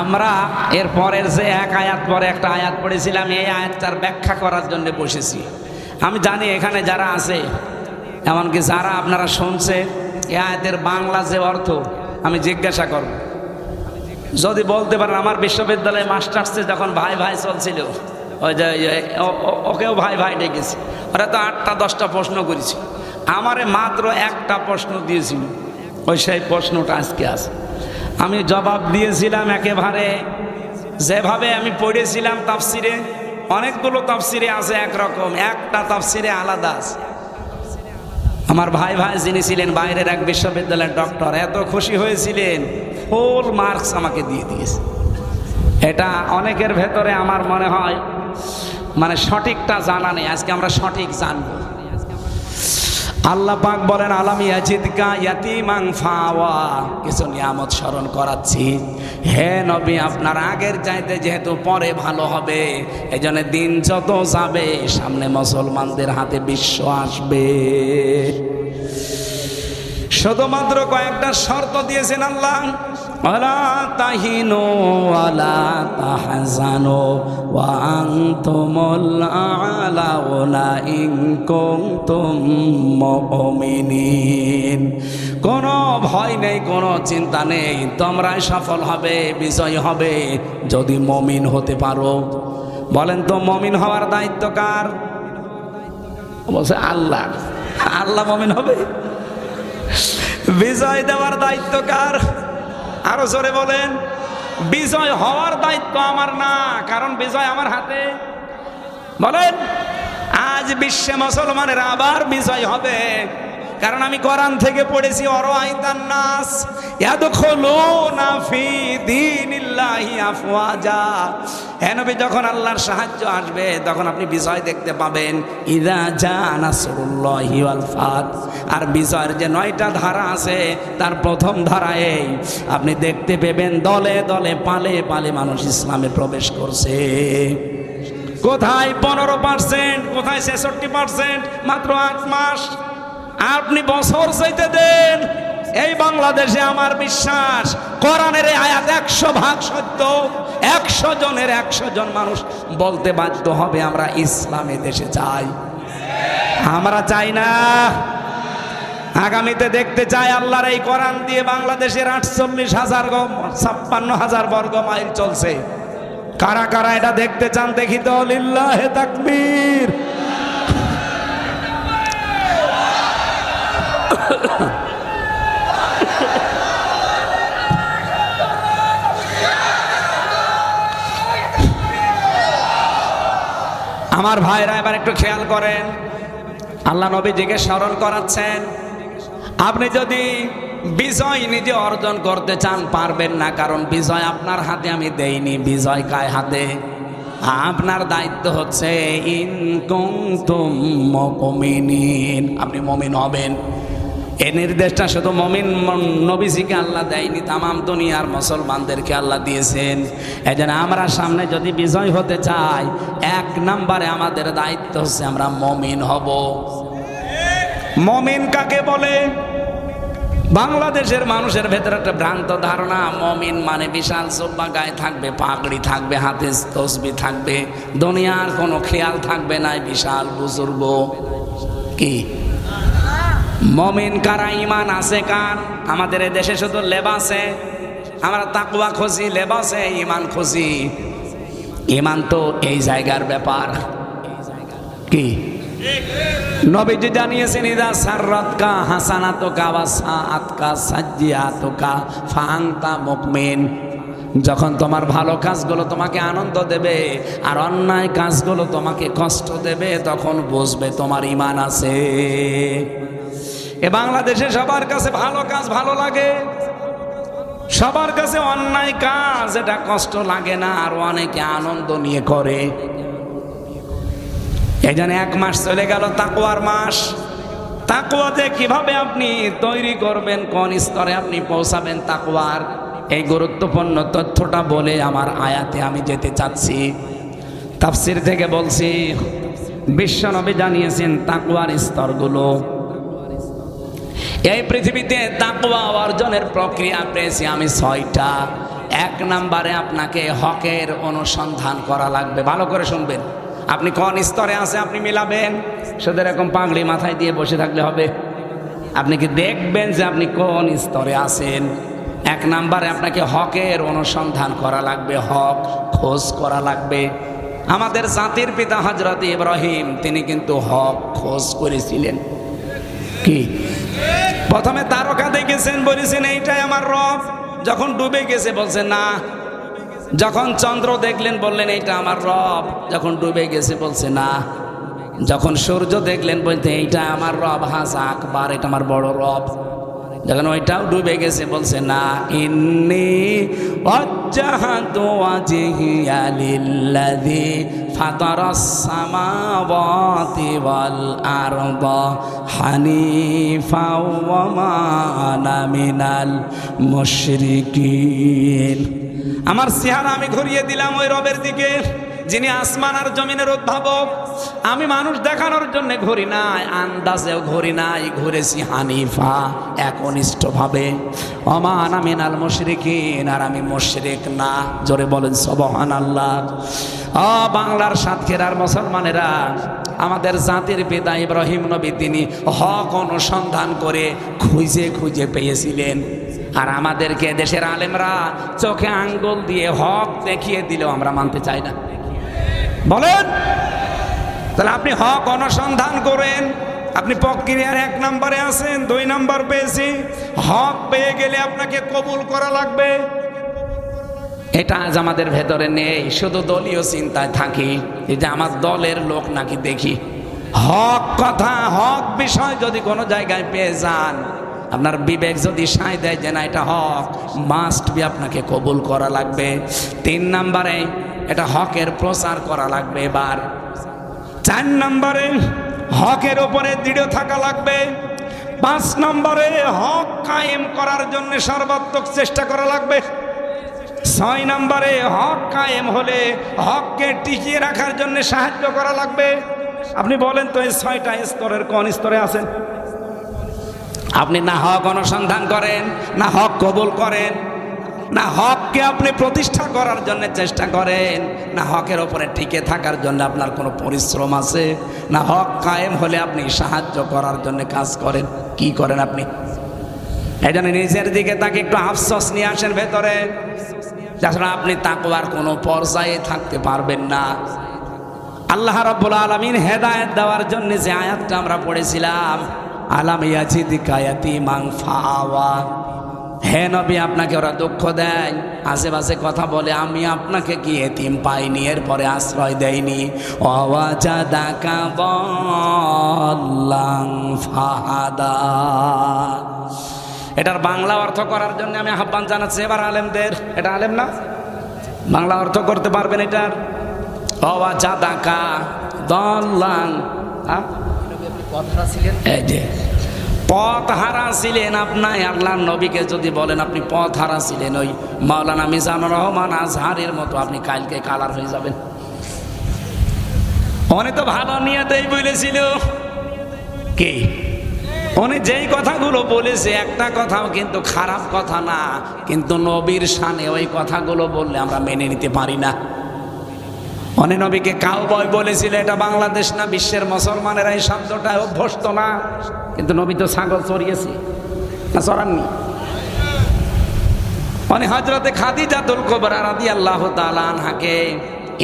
আমরা এর পরের যে এক আয়াত পরে একটা আয়াত পড়েছিলাম, এই আয়াতটার ব্যাখ্যা করার জন্য বসেছি। আমি জানি এখানে যারা আছে, এমনকি যারা আপনারা শুনছে, এই আয়াতের বাংলা যে অর্থ আমি জিজ্ঞাসা করব। যদি বলতে পারেন, আমার বিশ্ববিদ্যালয়ে মাস্টার্সে যখন ভাই ভাই চলছিল, ওই যে ওকেও ভাই ভাই ডেকেছি, ওরা তো 8টা-10টা প্রশ্ন করেছি, আমারে মাত্র একটা প্রশ্ন দিয়েছিল। ওই সেই প্রশ্নটা আজকে আছে। আমি জবাব দিয়েছিলাম একেবারে যেভাবে আমি পড়েছিলাম তাফসিরে। অনেকগুলো তাফসিরে আছে একরকম, একটা তাফসিরে আলাদা আছে। আমার ভাই ভাই যিনি ছিলেন বাইরের এক বিশ্ববিদ্যালয়ের ডক্টর, এত খুশি হয়েছিলেন, ফুল মার্কস আমাকে দিয়ে দিয়েছে। এটা অনেকের ভেতরে আমার মনে হয় মানে সঠিকটা জানা নেই। আজকে আমরা সঠিক জানবো। আল্লাহ পাক বলেন, আলাম ইয়াজিদকা ইয়াতীমান ফাওয়া, কিছু নিয়ামত স্মরণ করাচ্ছি। হে নবী, আপনার আগের চাইতে যেহেতু পরে ভালো হবে, এই জন্য দিন যত যাবে সামনে মুসলমানদের হাতে বিশ্ব আসবে। শুধুমাত্র কয়েকটা শর্ত দিয়েছেন আল্লাহ। ওয়ালা তাহিনু ওয়ালা তাহজানু ওয়া আনতুমুল আ'লাউনা ইন কুনতুম মুমিনিন। কোনো ভয় নেই, কোনো চিন্তা নেই, তোমরাই সফল হবে, বিজয় হবে যদি মুমিন হতে পারো। বলেন তো, মুমিন হওয়ার দায়িত্ব কার? বলছে আল্লাহ। আল্লাহ মুমিন হবে? বিজয় দেওয়ার দায়িত্ব কার? আরো জোরে বলেন। বিজয় হওয়ার দায়িত্ব আমার না, কারণ বিজয় আমার হাতে। বলেন, আজ বিশ্বে মুসলমানের আবার বিজয় হবে, কারণ আমি কোরআন থেকে পড়েছি অরাআইতান নাস ইয়াদখুলুনা ফি দীনিল্লাহি আফওয়াজা। হে নবী, যখন আল্লাহর সাহায্য আসবে তখন আপনি বিজয় দেখতে পাবেন। ইযা জা নাসরুল্লাহি ওয়াল ফাত। আর বিজয়ের যে 9টা ধারা আছে তার প্রথম ধারা এই, আপনি দেখতে পাবেন দলে দলে পালে পালে মানুষ ইসলামে প্রবেশ করছে। কোথায় 15%, কোথায় 66%, মাত্র 8 মাস। আপনি বছর চাইতে দেন, এই বাংলাদেশে আমার বিশ্বাস কোরআনের এই আয়াত 100% সত্য। 100 জনের 100 জন মানুষ বলতে বাধ্য হবে আমরা ইসলামী দেশে চাই। আমরা চাই না, আগামীতে দেখতে চাই আল্লাহর এই কোরআন দিয়ে বাংলাদেশের 56,000 বর্গ মাইল চলছে। কারা কারা এটা দেখতে চান দেখি তো? লিল্লাহে তাকবীর। আমার ভাইরা এবার একটু খেয়াল করেন, আল্লাহ নবীজিকে স্মরণ করাচ্ছেন। আপনি যদি বিজয় নিজে অর্জন করতে চান পারবেন না, কারণ বিজয় আপনার হাতে আমি দেইনি। বিজয় কার হাতে? আপনার দায়িত্ব হচ্ছে ইন কুনতুম মুমিনিন, আপনি মুমিন হবেন। এই নির্দেশটা শুধু মুমিন নবীজিকে আল্লাহ দেয়নি, তামাম দুনিয়ার মুসলমানদেরকে আল্লাহ দিয়েছেন। এজন্য আমরা সামনে যদি বিজয় হতে চাই, 1 নম্বরে আমাদের দায়িত্ব হচ্ছে আমরা মুমিন হব। মুমিন কাকে বলে? বাংলাদেশের মানুষের ভেতরে একটা ভ্রান্ত ধারণা, মুমিন মানে বিশাল জুব্বা গায়ে থাকবে, পাগড়ি থাকবে, হাতে তসবিহ থাকবে, দুনিয়ার কোনো খেয়াল থাকবে না, বিশাল বুজুর্গ। কি মুমিন কারা? ঈমান আছে কার? আমাদের এই দেশে শুধু লেবাসে আমরা তাকওয়া খুঁজি, লেবাসে ঈমান খুঁজি। ঈমান তো এই জায়গার ব্যাপার। কি নবীজি জানিয়েছেন, ইদা সাররাতকা হাসানাতুকা ওয়া সাআতকা সাজ্জিয়াতুকা ফাআনতা মুমিন। যখন তোমার ভালো কাজগুলো তোমাকে আনন্দ দেবে আর অন্যায় কাজগুলো তোমাকে কষ্ট দেবে, তখন বুঝবে তোমার ঈমান আছে। এ বাংলাদেশে সবার কাছে ভালো কাজ ভালো লাগে, সবার কাছে অন্যায় কাজ এটা কষ্ট লাগে না, আর অনেকে আনন্দ নিয়ে করে। এই জন্য 1 মাস চলে গেল, তাকওয়ার মাস। তাকওয়াতে কিভাবে আপনি তৈরি করবেন, কোন স্তরে আপনি পৌঁছাবেন তাকওয়ার, এই গুরুত্বপূর্ণ তথ্যটা বলে আমার আয়াতে আমি যেতে চাচ্ছি। তাফসীর থেকে বলছি, বিশ্বনবী জানিয়েছেন তাকওয়ার স্তরগুলো। এই পৃথিবীতে তাকওয়া অর্জনের প্রক্রিয়া পেয়েছি আমি 6টা। 1 নম্বরে আপনাকে হকের অনুসন্ধান করা লাগবে। ভালো করে শুনবেন, আপনি কোন স্তরে আছে আপনি মিলাবেন। শুধু এরকম পাগড়ি মাথায় দিয়ে বসে থাকলে হবে? আপনি কি দেখবেন যে আপনি কোন স্তরে আছেন? 1 নম্বরে আপনাকে হকের অনুসন্ধান করা লাগবে, হক খোঁজ করা লাগবে। আমাদের জাতির পিতা হযরত ইব্রাহিম, তিনি কিন্তু হক খোঁজ করেছিলেন। কি প্রথমে তারকা দেখেছেন, বলেছেন এইটাই আমার রব। যখন ডুবে গেছে বলছেন না। যখন চন্দ্র দেখলেন বললেন এইটা আমার রব। যখন ডুবে গেছে বলছে না। যখন সূর্য দেখলেন বলতে এইটা আমার রব, হাজা আকবার, এটা আমার বড় রব। যখন ওইটাও ডুবে গেছে বলছে না। ইন্নী ওয়াজ্জাহাতু ওয়াজহিয়া লিল্লাযী ফাতারাস সামাওয়াতি ওয়াল আরদা হানিফা ওয়া মা আনা মিনাল মুশরিকিন। আমার চেহারা আমি ঘুরিয়ে দিলাম ওই রবের দিকে, যিনি আসমান আর জমিনের উদ্ভাবক। আমি মানুষ দেখানোর জন্য ঘুরি নাই, আন্দাজেও ঘুরি নাই, ঘুরেছি হানিফা, একনিষ্ঠভাবে। ওয়া মা আনা মিনাল মুশরিকিন, আর আমি মুশরিক না। জোরে বলেন সুবহানাল্লাহ। বাংলার সাতক্ষীরার মুসলমানেরা, আমাদের জাতির পিতা ইব্রাহিম নবী তিনি হক অনুসন্ধান করে খুঁজে খুঁজে পেয়েছিলেন। আর আমাদেরকে দেশের আলেমরা চোখে আঙ্গুল দিয়ে হক দেখিয়ে দিলেও আমরা মানতে চাই না। বলেন, তাহলে আপনি হক অনুসন্ধান করেন। আপনি প্রক্রিয়ার 1 নম্বরে আছেন, 2 নম্বর পেয়েছি। হক পেয়ে গেলে আপনাকে কবুল করা লাগবে। এটা আজ আমাদের ভেতরে নেই, শুধু দলীয় চিন্তায় থাকি, এই যে আমার দলের লোক নাকি দেখি। হক কথা, হক বিষয় যদি কোনো জায়গায় পেয়ে যান, আপনার বিবেক যদি সায় দেয় যে না এটা হক, মাস্ট বি আপনাকে কবুল করা লাগবে। 3 নম্বরে এটা হকের প্রচার করা লাগবে। এবার 4 নম্বরে হকের উপরে দৃঢ় থাকা লাগবে। 5 নম্বরে হক কায়েম করার জন্য সর্বাত্মক চেষ্টা করা লাগবে। 6 নম্বরে হক কায়েম হলে হককে টিকিয়ে রাখার জন্য সাহায্য করা লাগবে। আপনি বলেন তো এই 6টা স্তরের কোন স্তরে আছেন? আপনি না হক অনুসন্ধান করেন, না হক কবুল করেন, না হককে আপনি প্রতিষ্ঠা করার জন্য চেষ্টা করেন, না হকের ওপরে টিকে থাকার জন্য আপনার কোনো পরিশ্রম আছে, না হক কায়েম হলে আপনি সাহায্য করার জন্য কাজ করেন। কি করেন আপনি? এই জন্য নিজের দিকে তাকে একটু আফসোস নিয়ে আসেন ভেতরে। তাছাড়া আপনি তাকওয়ার কোনো পর্যায়ে থাকতে পারবেন না। আল্লাহ রাব্বুল আলামিন হেদায়েত দেওয়ার জন্য যে আয়াতটা আমরা পড়েছিলাম, আলাম ইয়াজিদিকা ইয়াতীমান ফাআওয়া, হে নবী আপনাকে ওরা দুঃখ দেয়, আশেপাশে কথা বলে আমি আপনাকে কি এতিম পাইনি, এরপরে আশ্রয় দেয়নি। ওয়াজাদাকা দাল্লান ফাহাদা, এটার বাংলা অর্থ করার জন্য আমি আহ্বান জানাচ্ছি এবার আলেমদের। এটা আলেম না? বাংলা অর্থ করতে পারবেন এটার? ওয়াজাদাকা দাল্লান, এই যে পথ হারা ছিলেন আপনার আল্লাহর নবীকে যদি বলেন আপনি পথ হারা ছিলেন, ওই মাওলানা মিজানুর রহমান আজহারের মতো আপনি কালকে কালার হয়ে যাবেন। উনি তো ভালো নিয়তেই বলেছিল। কি উনি যেই কথাগুলো বলেছে একটা কথাও কিন্তু খারাপ কথা না, কিন্তু নবীর শানে ওই কথাগুলো বললে আমরা মেনে নিতে পারি না। অনেক নবীকে কাউবয় বলেছিল, এটা বাংলাদেশ না বিশ্বের মুসলমানেরা এই শব্দটা অভ্যস্ত না, কিন্তু নবী তো ছাগল চড়িয়েছে না চড়াননি? মানে হযরতে খাদিজাতুল কুবরা রাদিয়াল্লাহু তাআলা আনহাকে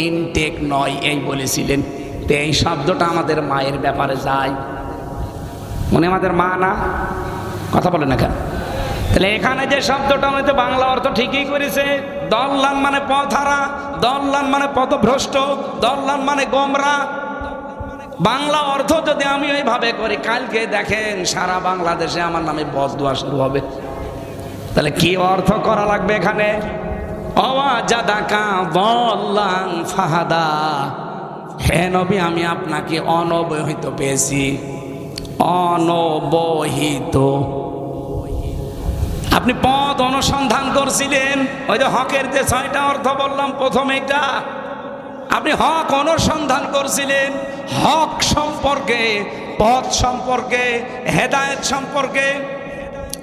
ইনটেক নয় এই বলেছিলেন। তো এই শব্দটা আমাদের মায়ের ব্যাপারে যায়। উনি আমাদের মা না? কথা বলে না কেন? তাহলে এখানে যে শব্দটা হয়তো বাংলা অর্থ ঠিকই করেছে। দল্লান মানে পথহারা, দল্লান মানে পথভ্রষ্ট, দল্লান মানে গোমরা। বাংলা অর্থ যদি আমি ওইভাবে করি, কালকে দেখেন সারা বাংলাদেশে আমার নামে বদদুয়া শুরু হবে। তাহলে কি অর্থ করা লাগবে এখানে? ওয়াজাদাকা দাল্লান ফাহাদা, হে নবী আমি আপনাকে অনবহিত পেয়েছি। অনবহিত, আপনি পথ অনুসন্ধান করছিলেন। ওই যে হকের যে 6টা অর্থ বললাম প্রথমে, এটা আপনি হক অনুসন্ধান করছিলেন। হক সম্পর্কে, পথ সম্পর্কে, হেদায়েত সম্পর্কে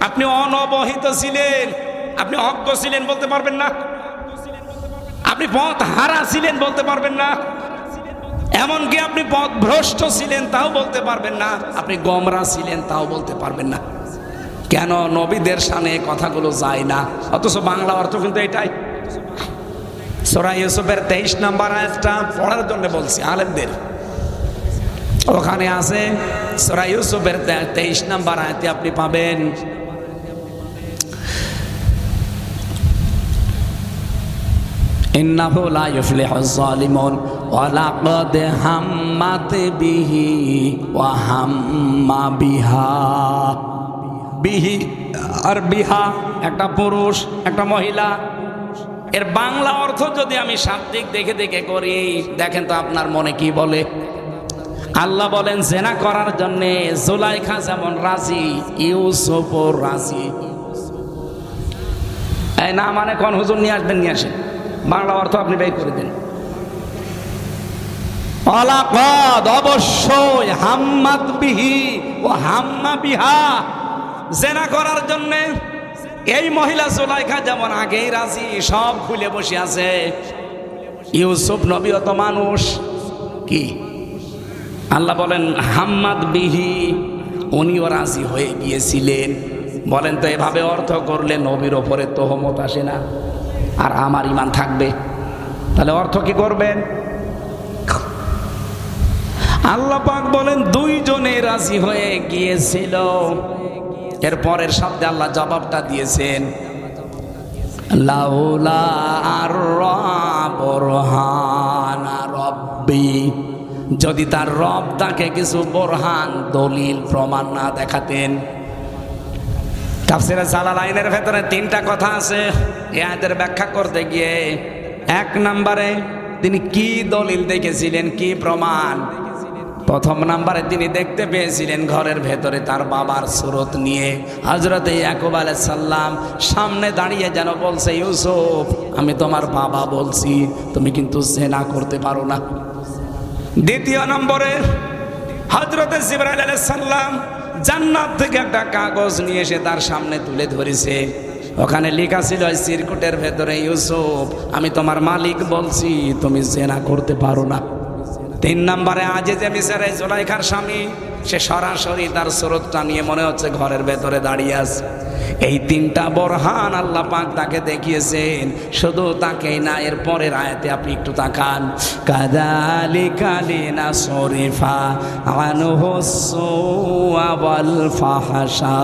আপনি অনবহিত ছিলেন। আপনি অজ্ঞ ছিলেন বলতে পারবেন না, আপনি পথ হারা ছিলেন বলতে পারবেন না, এমনকি আপনি পথ ভ্রষ্ট ছিলেন তাও বলতে পারবেন না, আপনি গোমরা ছিলেন তাও বলতে পারবেন না। কেন? নবীদের শানে কথাগুলো যায় না, অথচ বাংলা অর্থ কিন্তু এটাই। সূরা ইউসুফের 23 নম্বর আয়াতটা পড়ার জন্য বলছি আলেমদের। ওখানে আছে সূরা ইউসুফের 23 নম্বর আয়াতে আপনি পাবেন, ইন্নাহু লা ইউফলিহুজ যালিমুন ওয়া লাকাদ হাম্মাত বিহি ওয়া হাম্মা বিহা। বিহি আর বিহা একটা পুরুষ একটা মহিলা। এর বাংলা অর্থ যদি আমি শাব্দিক দেখে দেখে করি, দেখেন তো আপনার মনে কি বলে। আল্লাহ বলেন জেনা করার জন্য জুলাইখা যেমন রাজি, ইউসুফও রাজি। এই না মানে কোন হুজুর নিয়ে আসবেন, নিয়ে আসেন, বাংলা অর্থ আপনি বের করে দেন। ওয়ালাকাদ, অবশ্যই, হাম্মাত বিহি ও হাম্মা বিহা, জেনা করার জন্য এই মহিলা জুলাইখা যেমন আগেই রাজি, সব খুলে বসে আছে। ইউসুফ নবীও তো মানুষ। কি আল্লাহ বলেন হাম্মাত বিহি, উনিও রাজি হয়ে গিয়েছিলেন। বলেন তো এভাবে অর্থ করলে নবীর ওপরে তোহমত আসে না, আর আমার ঈমান থাকবে? তাহলে অর্থ কি করবেন? আল্লাহ পাক বলেন দুইজনে রাজি হয়ে গিয়েছিল। এর পরের শব্দে আল্লাহ জবাবটা দিয়েছেন, লাউলা আর বুরহানা রব্বি যদি তার রব তাকে কিছু বোরহান দলিল প্রমাণ না দেখাতেন। তাফসীরে জালালাইনের ভেতরে 3টা কথা আছে এই আয়াতের ব্যাখ্যা করতে গিয়ে। 1 নম্বরে তিনি কি দলিল দেখেছিলেন, কি প্রমাণ? প্রথম নম্বরে তিনি দেখতে পেয়েছিলেন ঘরের ভেতরে তার বাবার সুরত নিয়ে হযরত ইয়াকুব আলাইহিস সালাম সামনে দাঁড়িয়ে যেন বলছে, ইউসুফ আমি তোমার বাবা বলছি, তুমি কিন্তু জিনা করতে পারো না। দ্বিতীয় নম্বরে হযরত জিবরাইল আলাইহিস সালাম জান্নাত থেকে একটা কাগজ নিয়ে এসে তার সামনে তুলে ধরেছে। ওখানে লেখা ছিল ওই চিরকুটের ভেতরে, ইউসুফ আমি তোমার মালিক বলছি, তুমি জিনা করতে পারো না। 3 নম্বরে আজিজে মিসরে জুলাইখার স্বামী, সে সরাসরি তার সুরতটা নিয়ে মনে হচ্ছে ঘরের ভেতরে দাঁড়িয়ে আছে। এই 3টা বোরহান আল্লাহ পাক তাকে দেখিয়েছেন। শুধু তাকেই না, এর পরের আয়াতে আপনি একটু তাকান, কাযালিকা লিনাসরিফা আনহু সুআ ওয়াল ফাহশা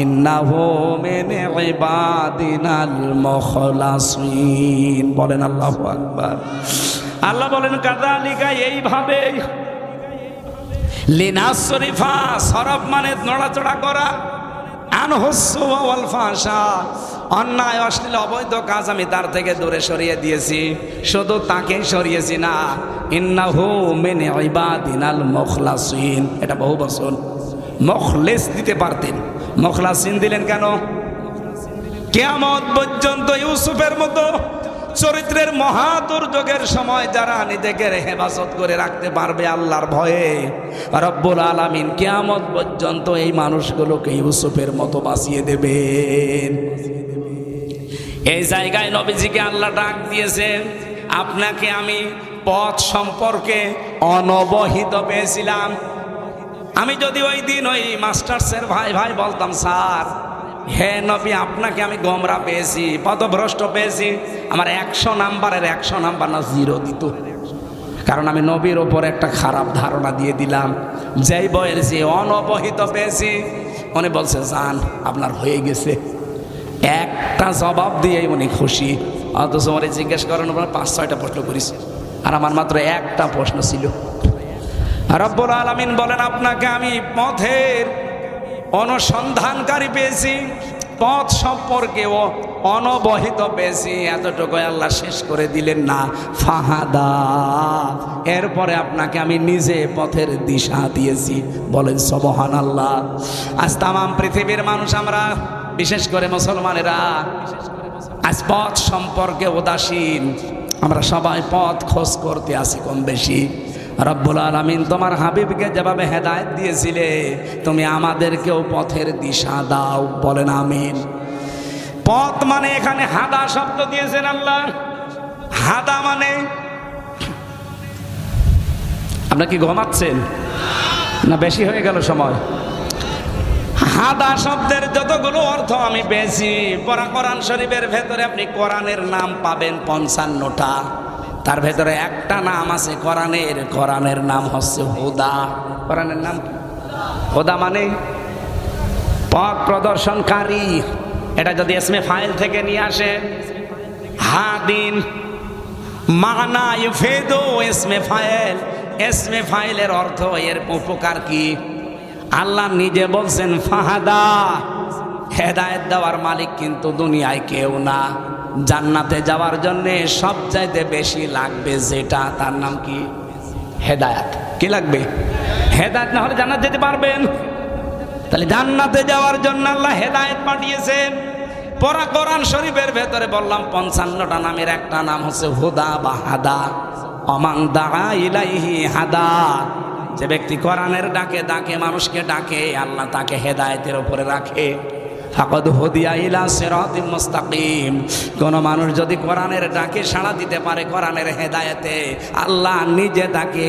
ইন্নাহু মিন ইবাদিনাল মুখলাসিন। বলেন আল্লাহু আকবার। আল্লাহ বলেন কাযালিকা, এইভাবে। লিনাসরিফা, সরফ মানে নড়াচড়া করা, আনহুসু ওয়াল ফাহশা, অন্যায় অশ্লীল অবৈধ কাজ আমি তার থেকে দূরে সরিয়ে দিয়েছি। শুধু তাকেই সরিয়েছি না, ইন্নাহু মিন ইবাদিনাল মুখলাসিন, এটা বহু বচন। মুখলিস দিতে পারতেন, মুখলাসিন দিলেন কেন? কিয়ামত পর্যন্ত ইউসুফের মতো চরিত্রের মহা দুর্যোগের সময় যারা নিজেকে হেফাজত করে রাখতে পারবে আল্লাহর ভয়ে, রব্বুল আলামিন কিয়ামত পর্যন্ত এই মানুষগুলোকে ইউসুফের মতো বাঁচিয়ে দেবেন। এই জায়গায় নবীজিকে আল্লাহ ডাক দিয়েছেন, আপনাকে আমি পথ সম্পর্কে অনবহিত পেয়েছিলাম। আমি যদি ওই দিন ওই মাস্টার্সের ভাই ভাই বলতাম, স্যার হে নবী আপনাকে আমি গোমরা পেয়েছি, পথভ্রষ্ট পেয়েছি, আমার 100 নাম্বারের 100 নাম্বার না 0 দিত। কারণ আমি নবীর ওপর একটা খারাপ ধারণা দিয়ে দিলাম। যেই বলেছি অনবহিত পেয়েছি, উনি বলছে যান আপনার হয়ে গেছে। একটা জবাব দিয়েই উনি খুশি। অথচ উনি জিজ্ঞেস করেন 5-6টা প্রশ্ন করিস, আর আমার মাত্র একটা প্রশ্ন ছিল। রব্বুল আলামিন বলেন আপনাকে আমি পথের অনুসন্ধানকারী পেয়েছি, পথ সম্পর্কে অনবহিত পেয়েছি। এতটুকু আল্লাহ শেষ করে দিলেন না, ফাহাদা, এরপরে আপনাকে আমি নিজে পথের দিশা দিয়েছি। বলেন সুবহানাল্লাহ। আজ তামাম পৃথিবীর মানুষ, আমরা বিশেষ করে মুসলমানেরা আজ পথ সম্পর্কে উদাসীন। আমরা সবাই পথ খোঁজ করতে আসি কম বেশি। রব্বুল আলামিন তোমার হাবিবকে যেভাবে হেদায়েত দিয়েছিলে, তুমি আমাদেরকেও পথের দিশা দাও। বলেন আমিন। পথ মানে এখানে হাদা শব্দ দিয়েছেন আল্লাহ। হাদা মানে, আপনারা কি ঘুমাচ্ছেন না বেশি হয়ে গেল সময়? হাদা শব্দের যতগুলো অর্থ আমি পেয়েছি, কোরআন শরীফের ভেতরে আপনি কোরআনের নাম পাবেন 55টা। তার ভেতরে একটা নাম আছে কোরআনের নাম হচ্ছে হুদা। কোরআনের নাম হুদা মানে পথ প্রদর্শনকারী। এটা যদি ইসমে ফাইল থেকে নিয়ে আসে, হাদিন মানা ইউফিদু ইসমে ফাইল। ইসমে ফাইলের অর্থ, এর উপকার কি? আল্লাহ নিজে বলছেন ফাহাদা, হেদায়েত দেওয়ার মালিক কিন্তু দুনিয়ায় কেউ না। জান্নাতে যাওয়ার জন্য সবচাইতে বেশি লাগবে যেটা, তার নাম কি? হেদায়েত। কি লাগবে? হেদায়েত না হলে জান্নাত যেতে পারবেন? তাহলে জান্নাতে যাওয়ার জন্য আল্লাহ হেদায়েত পাঠিয়েছেন। কোরআন শরীফের ভেতরে বললাম 55টা নামের একটা নাম হচ্ছে হুদা বা হাদা। অমান দাআ ইলাইহি হাদা, যে ব্যক্তি কোরআনের ডাকে মানুষকে ডাকে, আল্লাহ তাকে হেদায়েতের উপরে রাখে। ফাকাদ হুদিয়া ইলা সিরাতিম মুস্তাকিম। কোন মানুষ যদি কোরআনের ডাকে সাড়া দিতে পারে, কোরআনের হেদায়েতে, আল্লাহ নিজে তাকে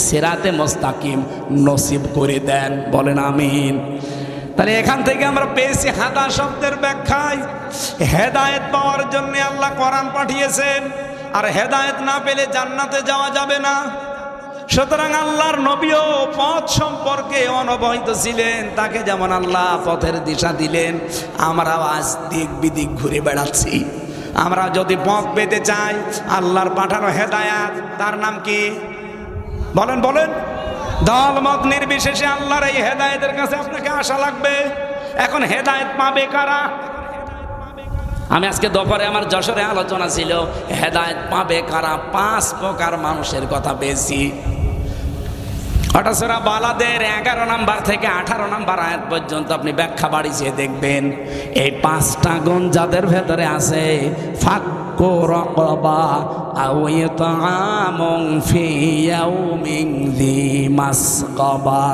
সিরাতে মুস্তাকিম নসিব করে দেন। বলেন আমিন। তাহলে এখান থেকে আমরা পেয়েছি হাদা শব্দের ব্যাখ্যায় হেদায়েত পাওয়ার জন্য আল্লাহ কোরআন পাঠিয়েছেন। আর হেদায়েত না পেলে জান্নাতে যাওয়া যাবে না। সুতরাং আল্লাহর নবীও পথ সম্পর্কে অনবহিত ছিলেন। তাকে যেমন আল্লাহ পথের দিশা দিলেন, আমরাও আজ দিক বিদিক ঘুরে বেড়াচ্ছি। আমরা যদি পথ পেতে চাই, আল্লাহর পাঠানো হেদায়াত, তার নাম কি? বলেন বলেন। দল মত নির্বিশেষে আল্লাহর এই হেদায়েতের কাছে আপনাকে আসা লাগবে। এখন হেদায়েত পাবে কারা? আমি আজকে দুপুরে আমার যশোরে আলোচনা ছিল, হেদায়েত পাবে কারা? 5 প্রকার মানুষের কথা পেয়েছি। ওটা সূরা বালাদের 11 নাম্বার থেকে 18 নাম্বার আয়াত পর্যন্ত আপনি ব্যাখ্যা বাড়িয়ে দেখবেন। এই 5টা গুণ যাদের ভেতরে আছে, ফাক্কু রাকাবা আও ইতআমুন ফি ইয়াউমিন যী মাসগাবা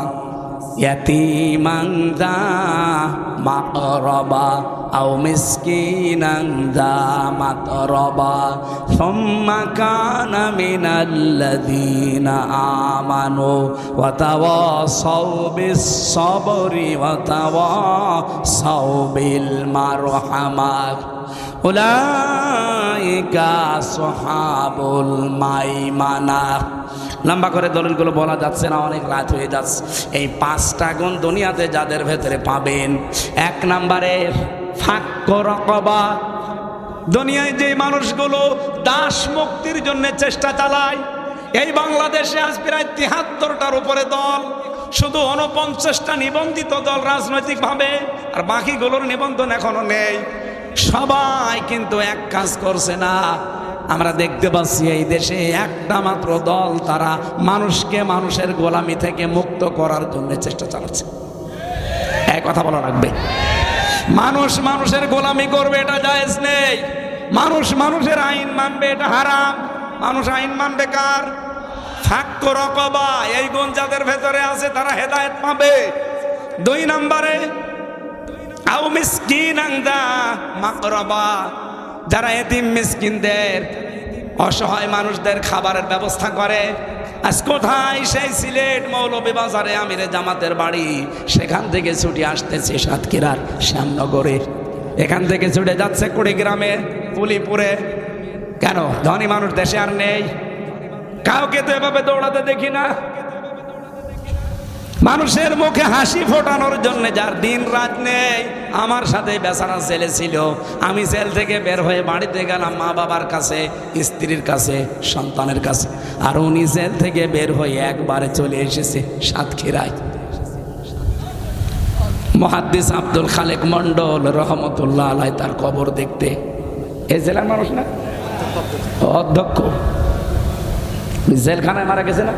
ইয়াতীমান যা মাকরাবা আও মিসকিনান যা মাতরাবা সুম্মা কানা মিনাল্লাযীনা আমানু ওয়া তাওয়াসাউ বিস-সাবরি ওয়া তাওয়াসাউ বিল মারহামাত উলাইকা আসহাবুল মাইমানা। লম্বা করে দলিলগুলো বলা যাচ্ছে না, অনেক রাত হয়ে যাচ্ছে। এই 5টা গুণ দুনিয়াতে যাদের ভেতরে পাবেন, 1 নম্বরে ফাক্কু রাকাবা। দুনিয়ায় যে মানুষগুলো দাস মুক্তির জন্য চেষ্টা চালায়, এই বাংলাদেশে আজ প্রায় 73টার উপরে দল, শুধু 49টা নিবন্ধিত দল রাজনৈতিকভাবে, আর বাকিগুলোর নিবন্ধন এখনো নেই। সবাই কিন্তু এক কাজ করছে না। আমরা দেখতে পাচ্ছি এই দেশে একটা মাত্র দল, তারা মানুষকে মানুষের গোলামি থেকে মুক্ত করার জন্য চেষ্টা চালাচ্ছে। এই কথা বলা রাখবে। মানুষ মানুষের গোলামি করবে, এটা জায়েজ নেই। মানুষ মানুষের আইন মানবে, এটা হারাম। মানুষ আইন মানবে কার? ফাক্কু রাকাবা। এই গুণ যাদের ভেতরে আছে তারা হেদায়েত পাবে। 2 নম্বরে আও মিসকিনান যা মাকরাবা। যারা এতিম মিসকিনদের, অসহায় মানুষদের খাবারের ব্যবস্থা করে। আজ কোথায়? সেই সিলেট মৌলভীবাজারে আমিরে জামাতের বাড়ি, সেখান থেকে ছুটে আসতেছে সাতক্ষীরার শ্যামনগরে, এখান থেকে ছুটে যাচ্ছে কুড়িগ্রামে, পুলিপুরে। কেন? ধনী মানুষ দেশে আর নেই। কাউকে তো এভাবে দৌড়াতে দেখি না। মানুষের মুখে হাসি ফোটানোর জন্য যার দিন রাত নেই। আমার সাথে বেচারা ছেলে ছিল, আমি জেল থেকে বের হয়ে বাড়িতে গেলাম মা বাবার কাছে, স্ত্রীর কাছে, সন্তানের কাছে, আর উনি জেল থেকে বের হয়ে একবারে চলে এসেছে সাতক্ষীরায়। মুহাদ্দিস আব্দুল খালেক মন্ডল রহমতুল্লাহ আলাইহি তার কবর দেখতে। এই জেলার মানুষ না, অধ্যক্ষ জেলখানায় মারা গেছে না।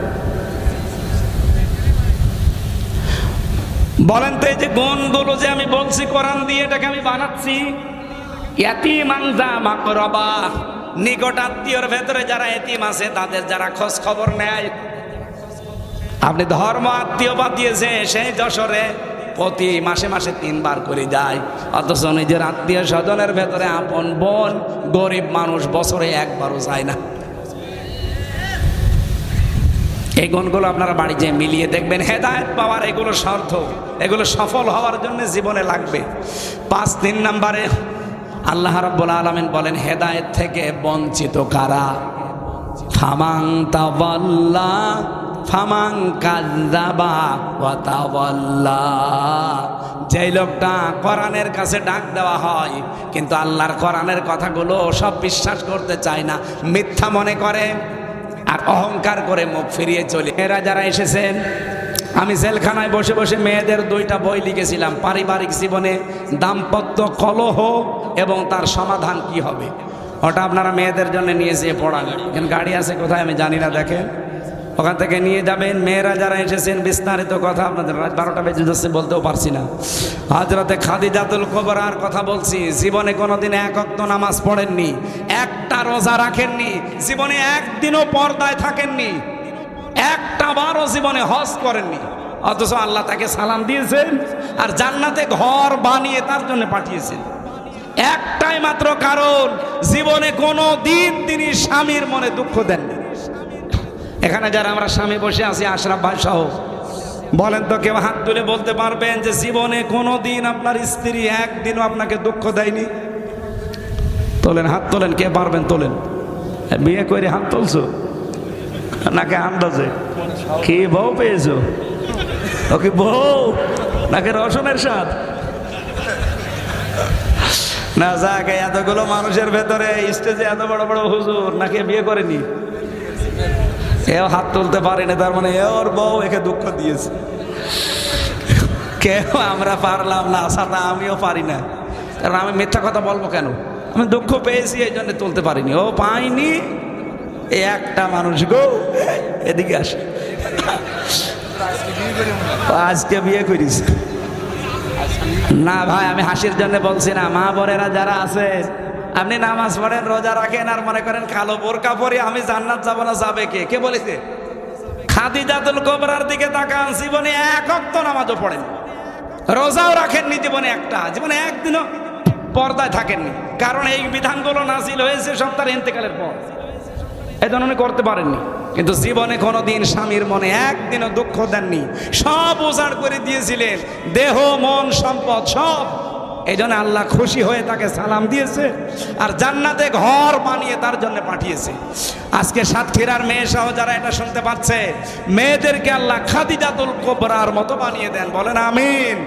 বলেন তো, এই যে গুণগুলো যে আমি বলছি কোরআন দিয়ে, এটাকে আমি বানাচ্ছি। ইয়াতীমান যা মাকরাবা, নিকট আত্মীয়র ভেতরে যারা এতিম আছে তাদের যারা খোঁজ খবর নেয়। আপনি ধর্ম আত্মীয় বাদ দিয়েছে, সেই যশোরে প্রতি মাসে মাসে 3 বার করে যায়, অথচ নিজের আত্মীয় স্বজনের ভেতরে আপন বোন গরিব মানুষ বছরে 1 বারও যায় না। এই গুণগুলো আপনারা বাড়ি যেয়ে মিলিয়ে দেখবেন। হেদায়েত পাওয়ার এগুলো শর্ত, এগুলো সফল হওয়ার জন্য জীবনে লাগবে। 3 নম্বরে আল্লাহ রাব্বুল আলামিন বলেন, হেদায়েত থেকে বঞ্চিত কারা? ফামান তাওয়াল্লা ফামান কাযযাবা ওয়া তাওয়াল্লা। যেই লোকটা কোরআনের কাছে ডাক দেওয়া হয় কিন্তু আল্লাহর কোরআনের কথাগুলো সব বিশ্বাস করতে চায় না, মিথ্যা মনে করে আর অহংকার করে মুখ ফিরিয়ে চলে। এরা যারা এসেছেন, আমি জেলখানায় বসে বসে মেয়েদের 2টা বই লিখেছিলাম, পারিবারিক জীবনে দাম্পত্য কলহ এবং তার সমাধান কি হবে। ওটা আপনারা মেয়েদের জন্য নিয়ে যেয়ে পড়ান। এখানে গাড়ি আছে কোথায় আমি জানি না, দেখেন ওখান থেকে নিয়ে যাবেন। মেয়েরা যারা এসেছেন বিস্তারিত কথা আপনাদের, রাত 12টা বেজে যাচ্ছে বলতেও পারছি না। হযরতে খাদিজাতুল কুবরার কথা বলছি। জীবনে কোনোদিন 1 ওয়াক্ত নামাজ পড়েননি, একটা রোজা রাখেননি, জীবনে একদিনও পর্দায় থাকেননি, একটা বারও জীবনে হজ করেননি, অথচ আল্লাহ তাকে সালাম দিয়েছেন আর জান্নাতে ঘর বানিয়ে তার জন্য পাঠিয়েছেন। একটাই মাত্র কারণ, জীবনে কোনো দিন তিনি স্বামীর মনে দুঃখ দেননি। এখানে যারা আমরা স্বামী বসে আছি, আশরাফ ভাই সহ, বলেন তো কেউ হাত তুলে বলতে পারবেন যে জীবনে কোনো দিন আপনার স্ত্রী একদিনও আপনাকে দুঃখ দেয়নি? তোলেন, হাত তোলেন, কে পারবেন তোলেন। বিয়ে করে হাত তুলছো নাকি আন্দাজে? কি বউ পেয়েছো? ওকে বউ নাকি রসনের স্বাদ? না যাক, এতগুলো মানুষের ভেতরে স্টেজে এত বড় বড় হুজুর নাকি বিয়ে করেনি, এও হাত তুলতে পারেনি, তার মানে ওর বউ একে দুঃখ দিয়েছে। কেউ আমরা পারলাম না, সাথে আমিও পারি না, কারণ আমি মিথ্যা কথা বলবো কেন? আমি দুঃখ পেয়েছি এই জন্য তুলতে পারিনি, ও পাইনি। এই একটা মানুষ গো, এদিকে আসে, আজকে বিয়ে করিস না ভাই, আমি হাসির জন্য বলছি না। মা বোনেরা যারা আছে, আপনি নামাজ পড়েন, রোজা রাখেন, আর মনে করেন কালো বোরকা পরে আমি জান্নাত যাবো না, যাবে কে? কে বলেছে? খাদিজাতুল কুবরার দিকে তাকান, জীবনে এক ওয়াক্ত নামাজও পড়েন, রোজাও রাখেননি, জীবনে একদিনও পর্দায় থাকেননি, কারণ এই বিধানগুলো নাযিল হয়েছে সব তার ইন্তেকালের পর, এই জন্য উনি করতে পারেননি। কিন্তু জীবনে কোনোদিন স্বামীর মনে একদিনও দুঃখ দেননি, সব উজাড় করে দিয়েছিলেন, দেহ মন সম্পদ সব। এই জন্য আল্লাহ খুশি হয়ে তাকে সালাম দিয়েছে, আর জান্নাতে ঘর বানিয়ে তার জন্য পাঠিয়েছে। আজকে সাতক্ষীরার মেয়ে সহ যারা এটা শুনতে পাচ্ছে, মেয়েদেরকে আল্লাহ খাদিজাতুল কুবরার মতো বানিয়ে দেন, বলেন আমিন।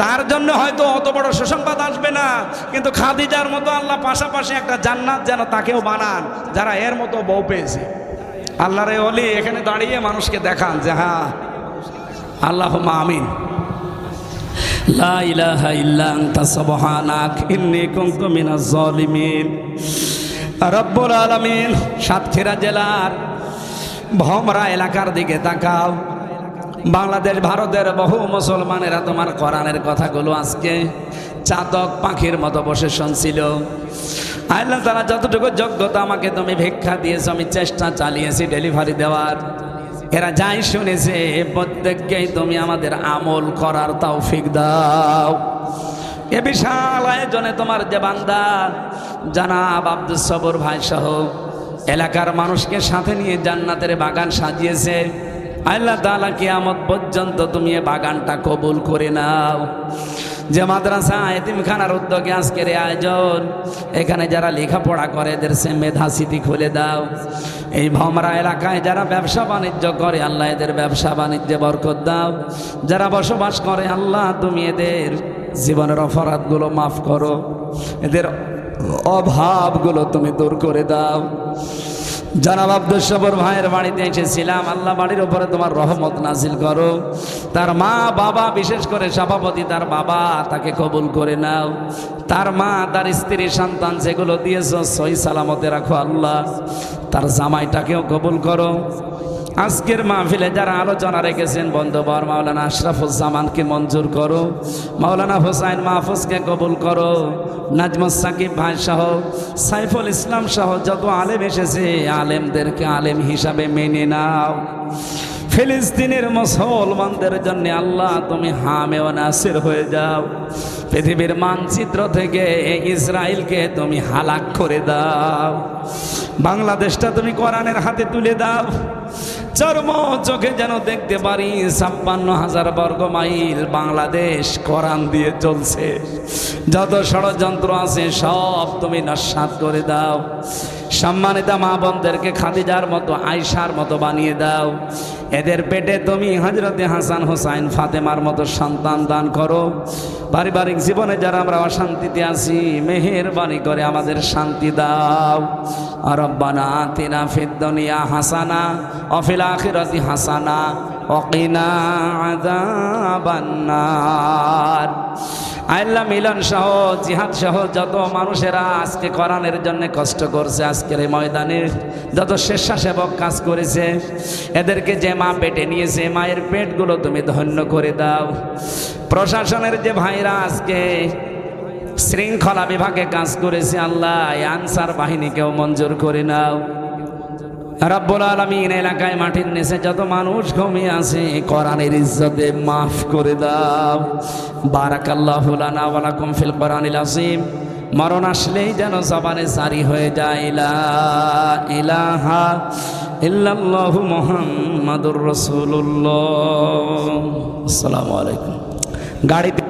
তার জন্য হয়তো অত বড় সুসংবাদ আসবে না, কিন্তু খাদিজার মতো আল্লাহ পাশাপাশি একটা জান্নাত যেন তাকেও বানান, যারা এর মতো বউ পেয়েছে। আল্লাহর এই ওলি এখানে দাঁড়িয়ে মানুষকে দেখান যে হ্যাঁ, আল্লাহুম্মা আমিন। লা ইলাহা ইল্লা আনতা সুবহানাক ইন্নী কুনতু মিনাজ জালিমিন। রব্বুল আলামিন, সাতক্ষীরা জেলার ভমরা এলাকার দিকে তাকাও। বাংলাদেশ ভারতের বহু মুসলমানেরা তোমার কোরআনের কথাগুলো আজকে চাতক পাখির মতো বসে শুনছিল। আল্লাহ তাআলা যতটুকু যোগ্যতা আমাকে তুমি ভিক্ষা দিয়েছো, আমি চেষ্টা চালিয়েছি ডেলিভারি দেওয়ার। এরা যাই শুনেছে প্রত্যেককেই তুমি আমাদের আমল করার তৌফিক দাও। এ বিশাল আয়োজনে তোমার যে বান্দা জনাব আব্দুস সবুর ভাই সহ এলাকার মানুষকে সাথে নিয়ে জান্নাতের বাগান সাজিয়েছে, আল্লাহ তাআলা কিয়ামত পর্যন্ত তুমি এ বাগানটা কবুল করে নাও। যে মাদ্রাসা এতিমখানার উদ্যোগে আজকের এই আয়োজন, এখানে যারা লেখাপড়া করে এদের সে মেধা স্মৃতি খুলে দাও। এই ভমরা এলাকায় যারা ব্যবসা বাণিজ্য করে, আল্লাহ এদের ব্যবসা বাণিজ্যে বরকত দাও। যারা বসবাস করে, আল্লাহ তুমি এদের জীবনের অপরাধগুলো মাফ করো, এদের অভাবগুলো তুমি দূর করে দাও। জনাব আব্দুস সবুর ভাইয়ের বাড়িতে এসেছিলাম, আল্লাহ বাড়ির উপরে তোমার রহমত নাজিল করো। তার মা বাবা, বিশেষ করে সভাপতি তার বাবা, তাকে কবুল করে নাও। তার মা, তার স্ত্রী, সন্তান যেগুলো দিয়েছো সহি সালামতে রাখো আল্লাহ। তার জামাইটাকেও কবুল করো। আজকের মাহফিলে যারা আলোচনা রেখেছেন বন্ধুবর মাওলানা আশরাফুজ্জামানকে মঞ্জুর করো, মাওলানা হুসাইন মাহফুজকে কবুল করো, নাজমুস সাকিব ভাই সহ সাইফুল ইসলাম সহ যত আলেম এসেছে আলেমদেরকে আলেম হিসাবে মেনে নাও। ফিলিস্তিনের মুসলমানদের জন্য আল্লাহ তুমি হামে ও নাসির হয়ে যাও। পৃথিবীর মানচিত্র থেকে ইসরায়েলকে তুমি হালাক করে দাও। বাংলাদেশটা তুমি কোরআনের হাতে তুলে দাও। চর্ম চোখে যেন দেখতে পারি 56,000 বর্গ মাইল বাংলাদেশ কোরআন দিয়ে চলছে। যত ষড়যন্ত্র আছে সব তুমি নস্যাৎ করে দাও। সম্মানিতা মা বোনদেরকে খাদিজার মতো, আয়েশার মতো বানিয়ে দাও। এদের পেটে তুমি হযরতে হাসান হোসাইন ফাতেমার মতো সন্তান দান করো। পারিবারিক জীবনে যারা আমরা অশান্তিতে আছি, মেহেরবানি করে আমাদের শান্তি দাও। রব্বানা আতিনা ফিদ দুনিয়া হাসানা ওয়া ফিল আখিরাতি হাসানা ওয়া কিনা আযাবান নার। আল্লাহ মিলন সহ, জিহাদ সহ যত মানুষেরা আজকে কোরআনের জন্য কষ্ট করছে, আজকের এই ময়দানে যত স্বেচ্ছাসেবক কাজ করেছে, এদেরকে যে মা পেটে নিয়েছে, মায়ের পেটগুলো তুমি ধন্য করে দাও। প্রশাসনের যে ভাইরা আজকে শৃঙ্খলা বিভাগে কাজ করেছে, আল্লাহ আনসার বাহিনীকেও মঞ্জুর করে নাও। রব্বুল আলামিন, এলাকায় মাটির নিচে যত মানুষ ঘুমিয়ে আছে কোরআনের ইজ্জতে মাফ করে দাও। বারাকাল্লাহু লানা ওয়া লাকুম ফিল কোরআনিল আযীম। মরণ আসলেই যেন জবানে জারি হয়ে যায় লা ইলাহা ইল্লাল্লাহু মুহাম্মাদুর রাসূলুল্লাহ। আসসালামু আলাইকুম। গাড়িতে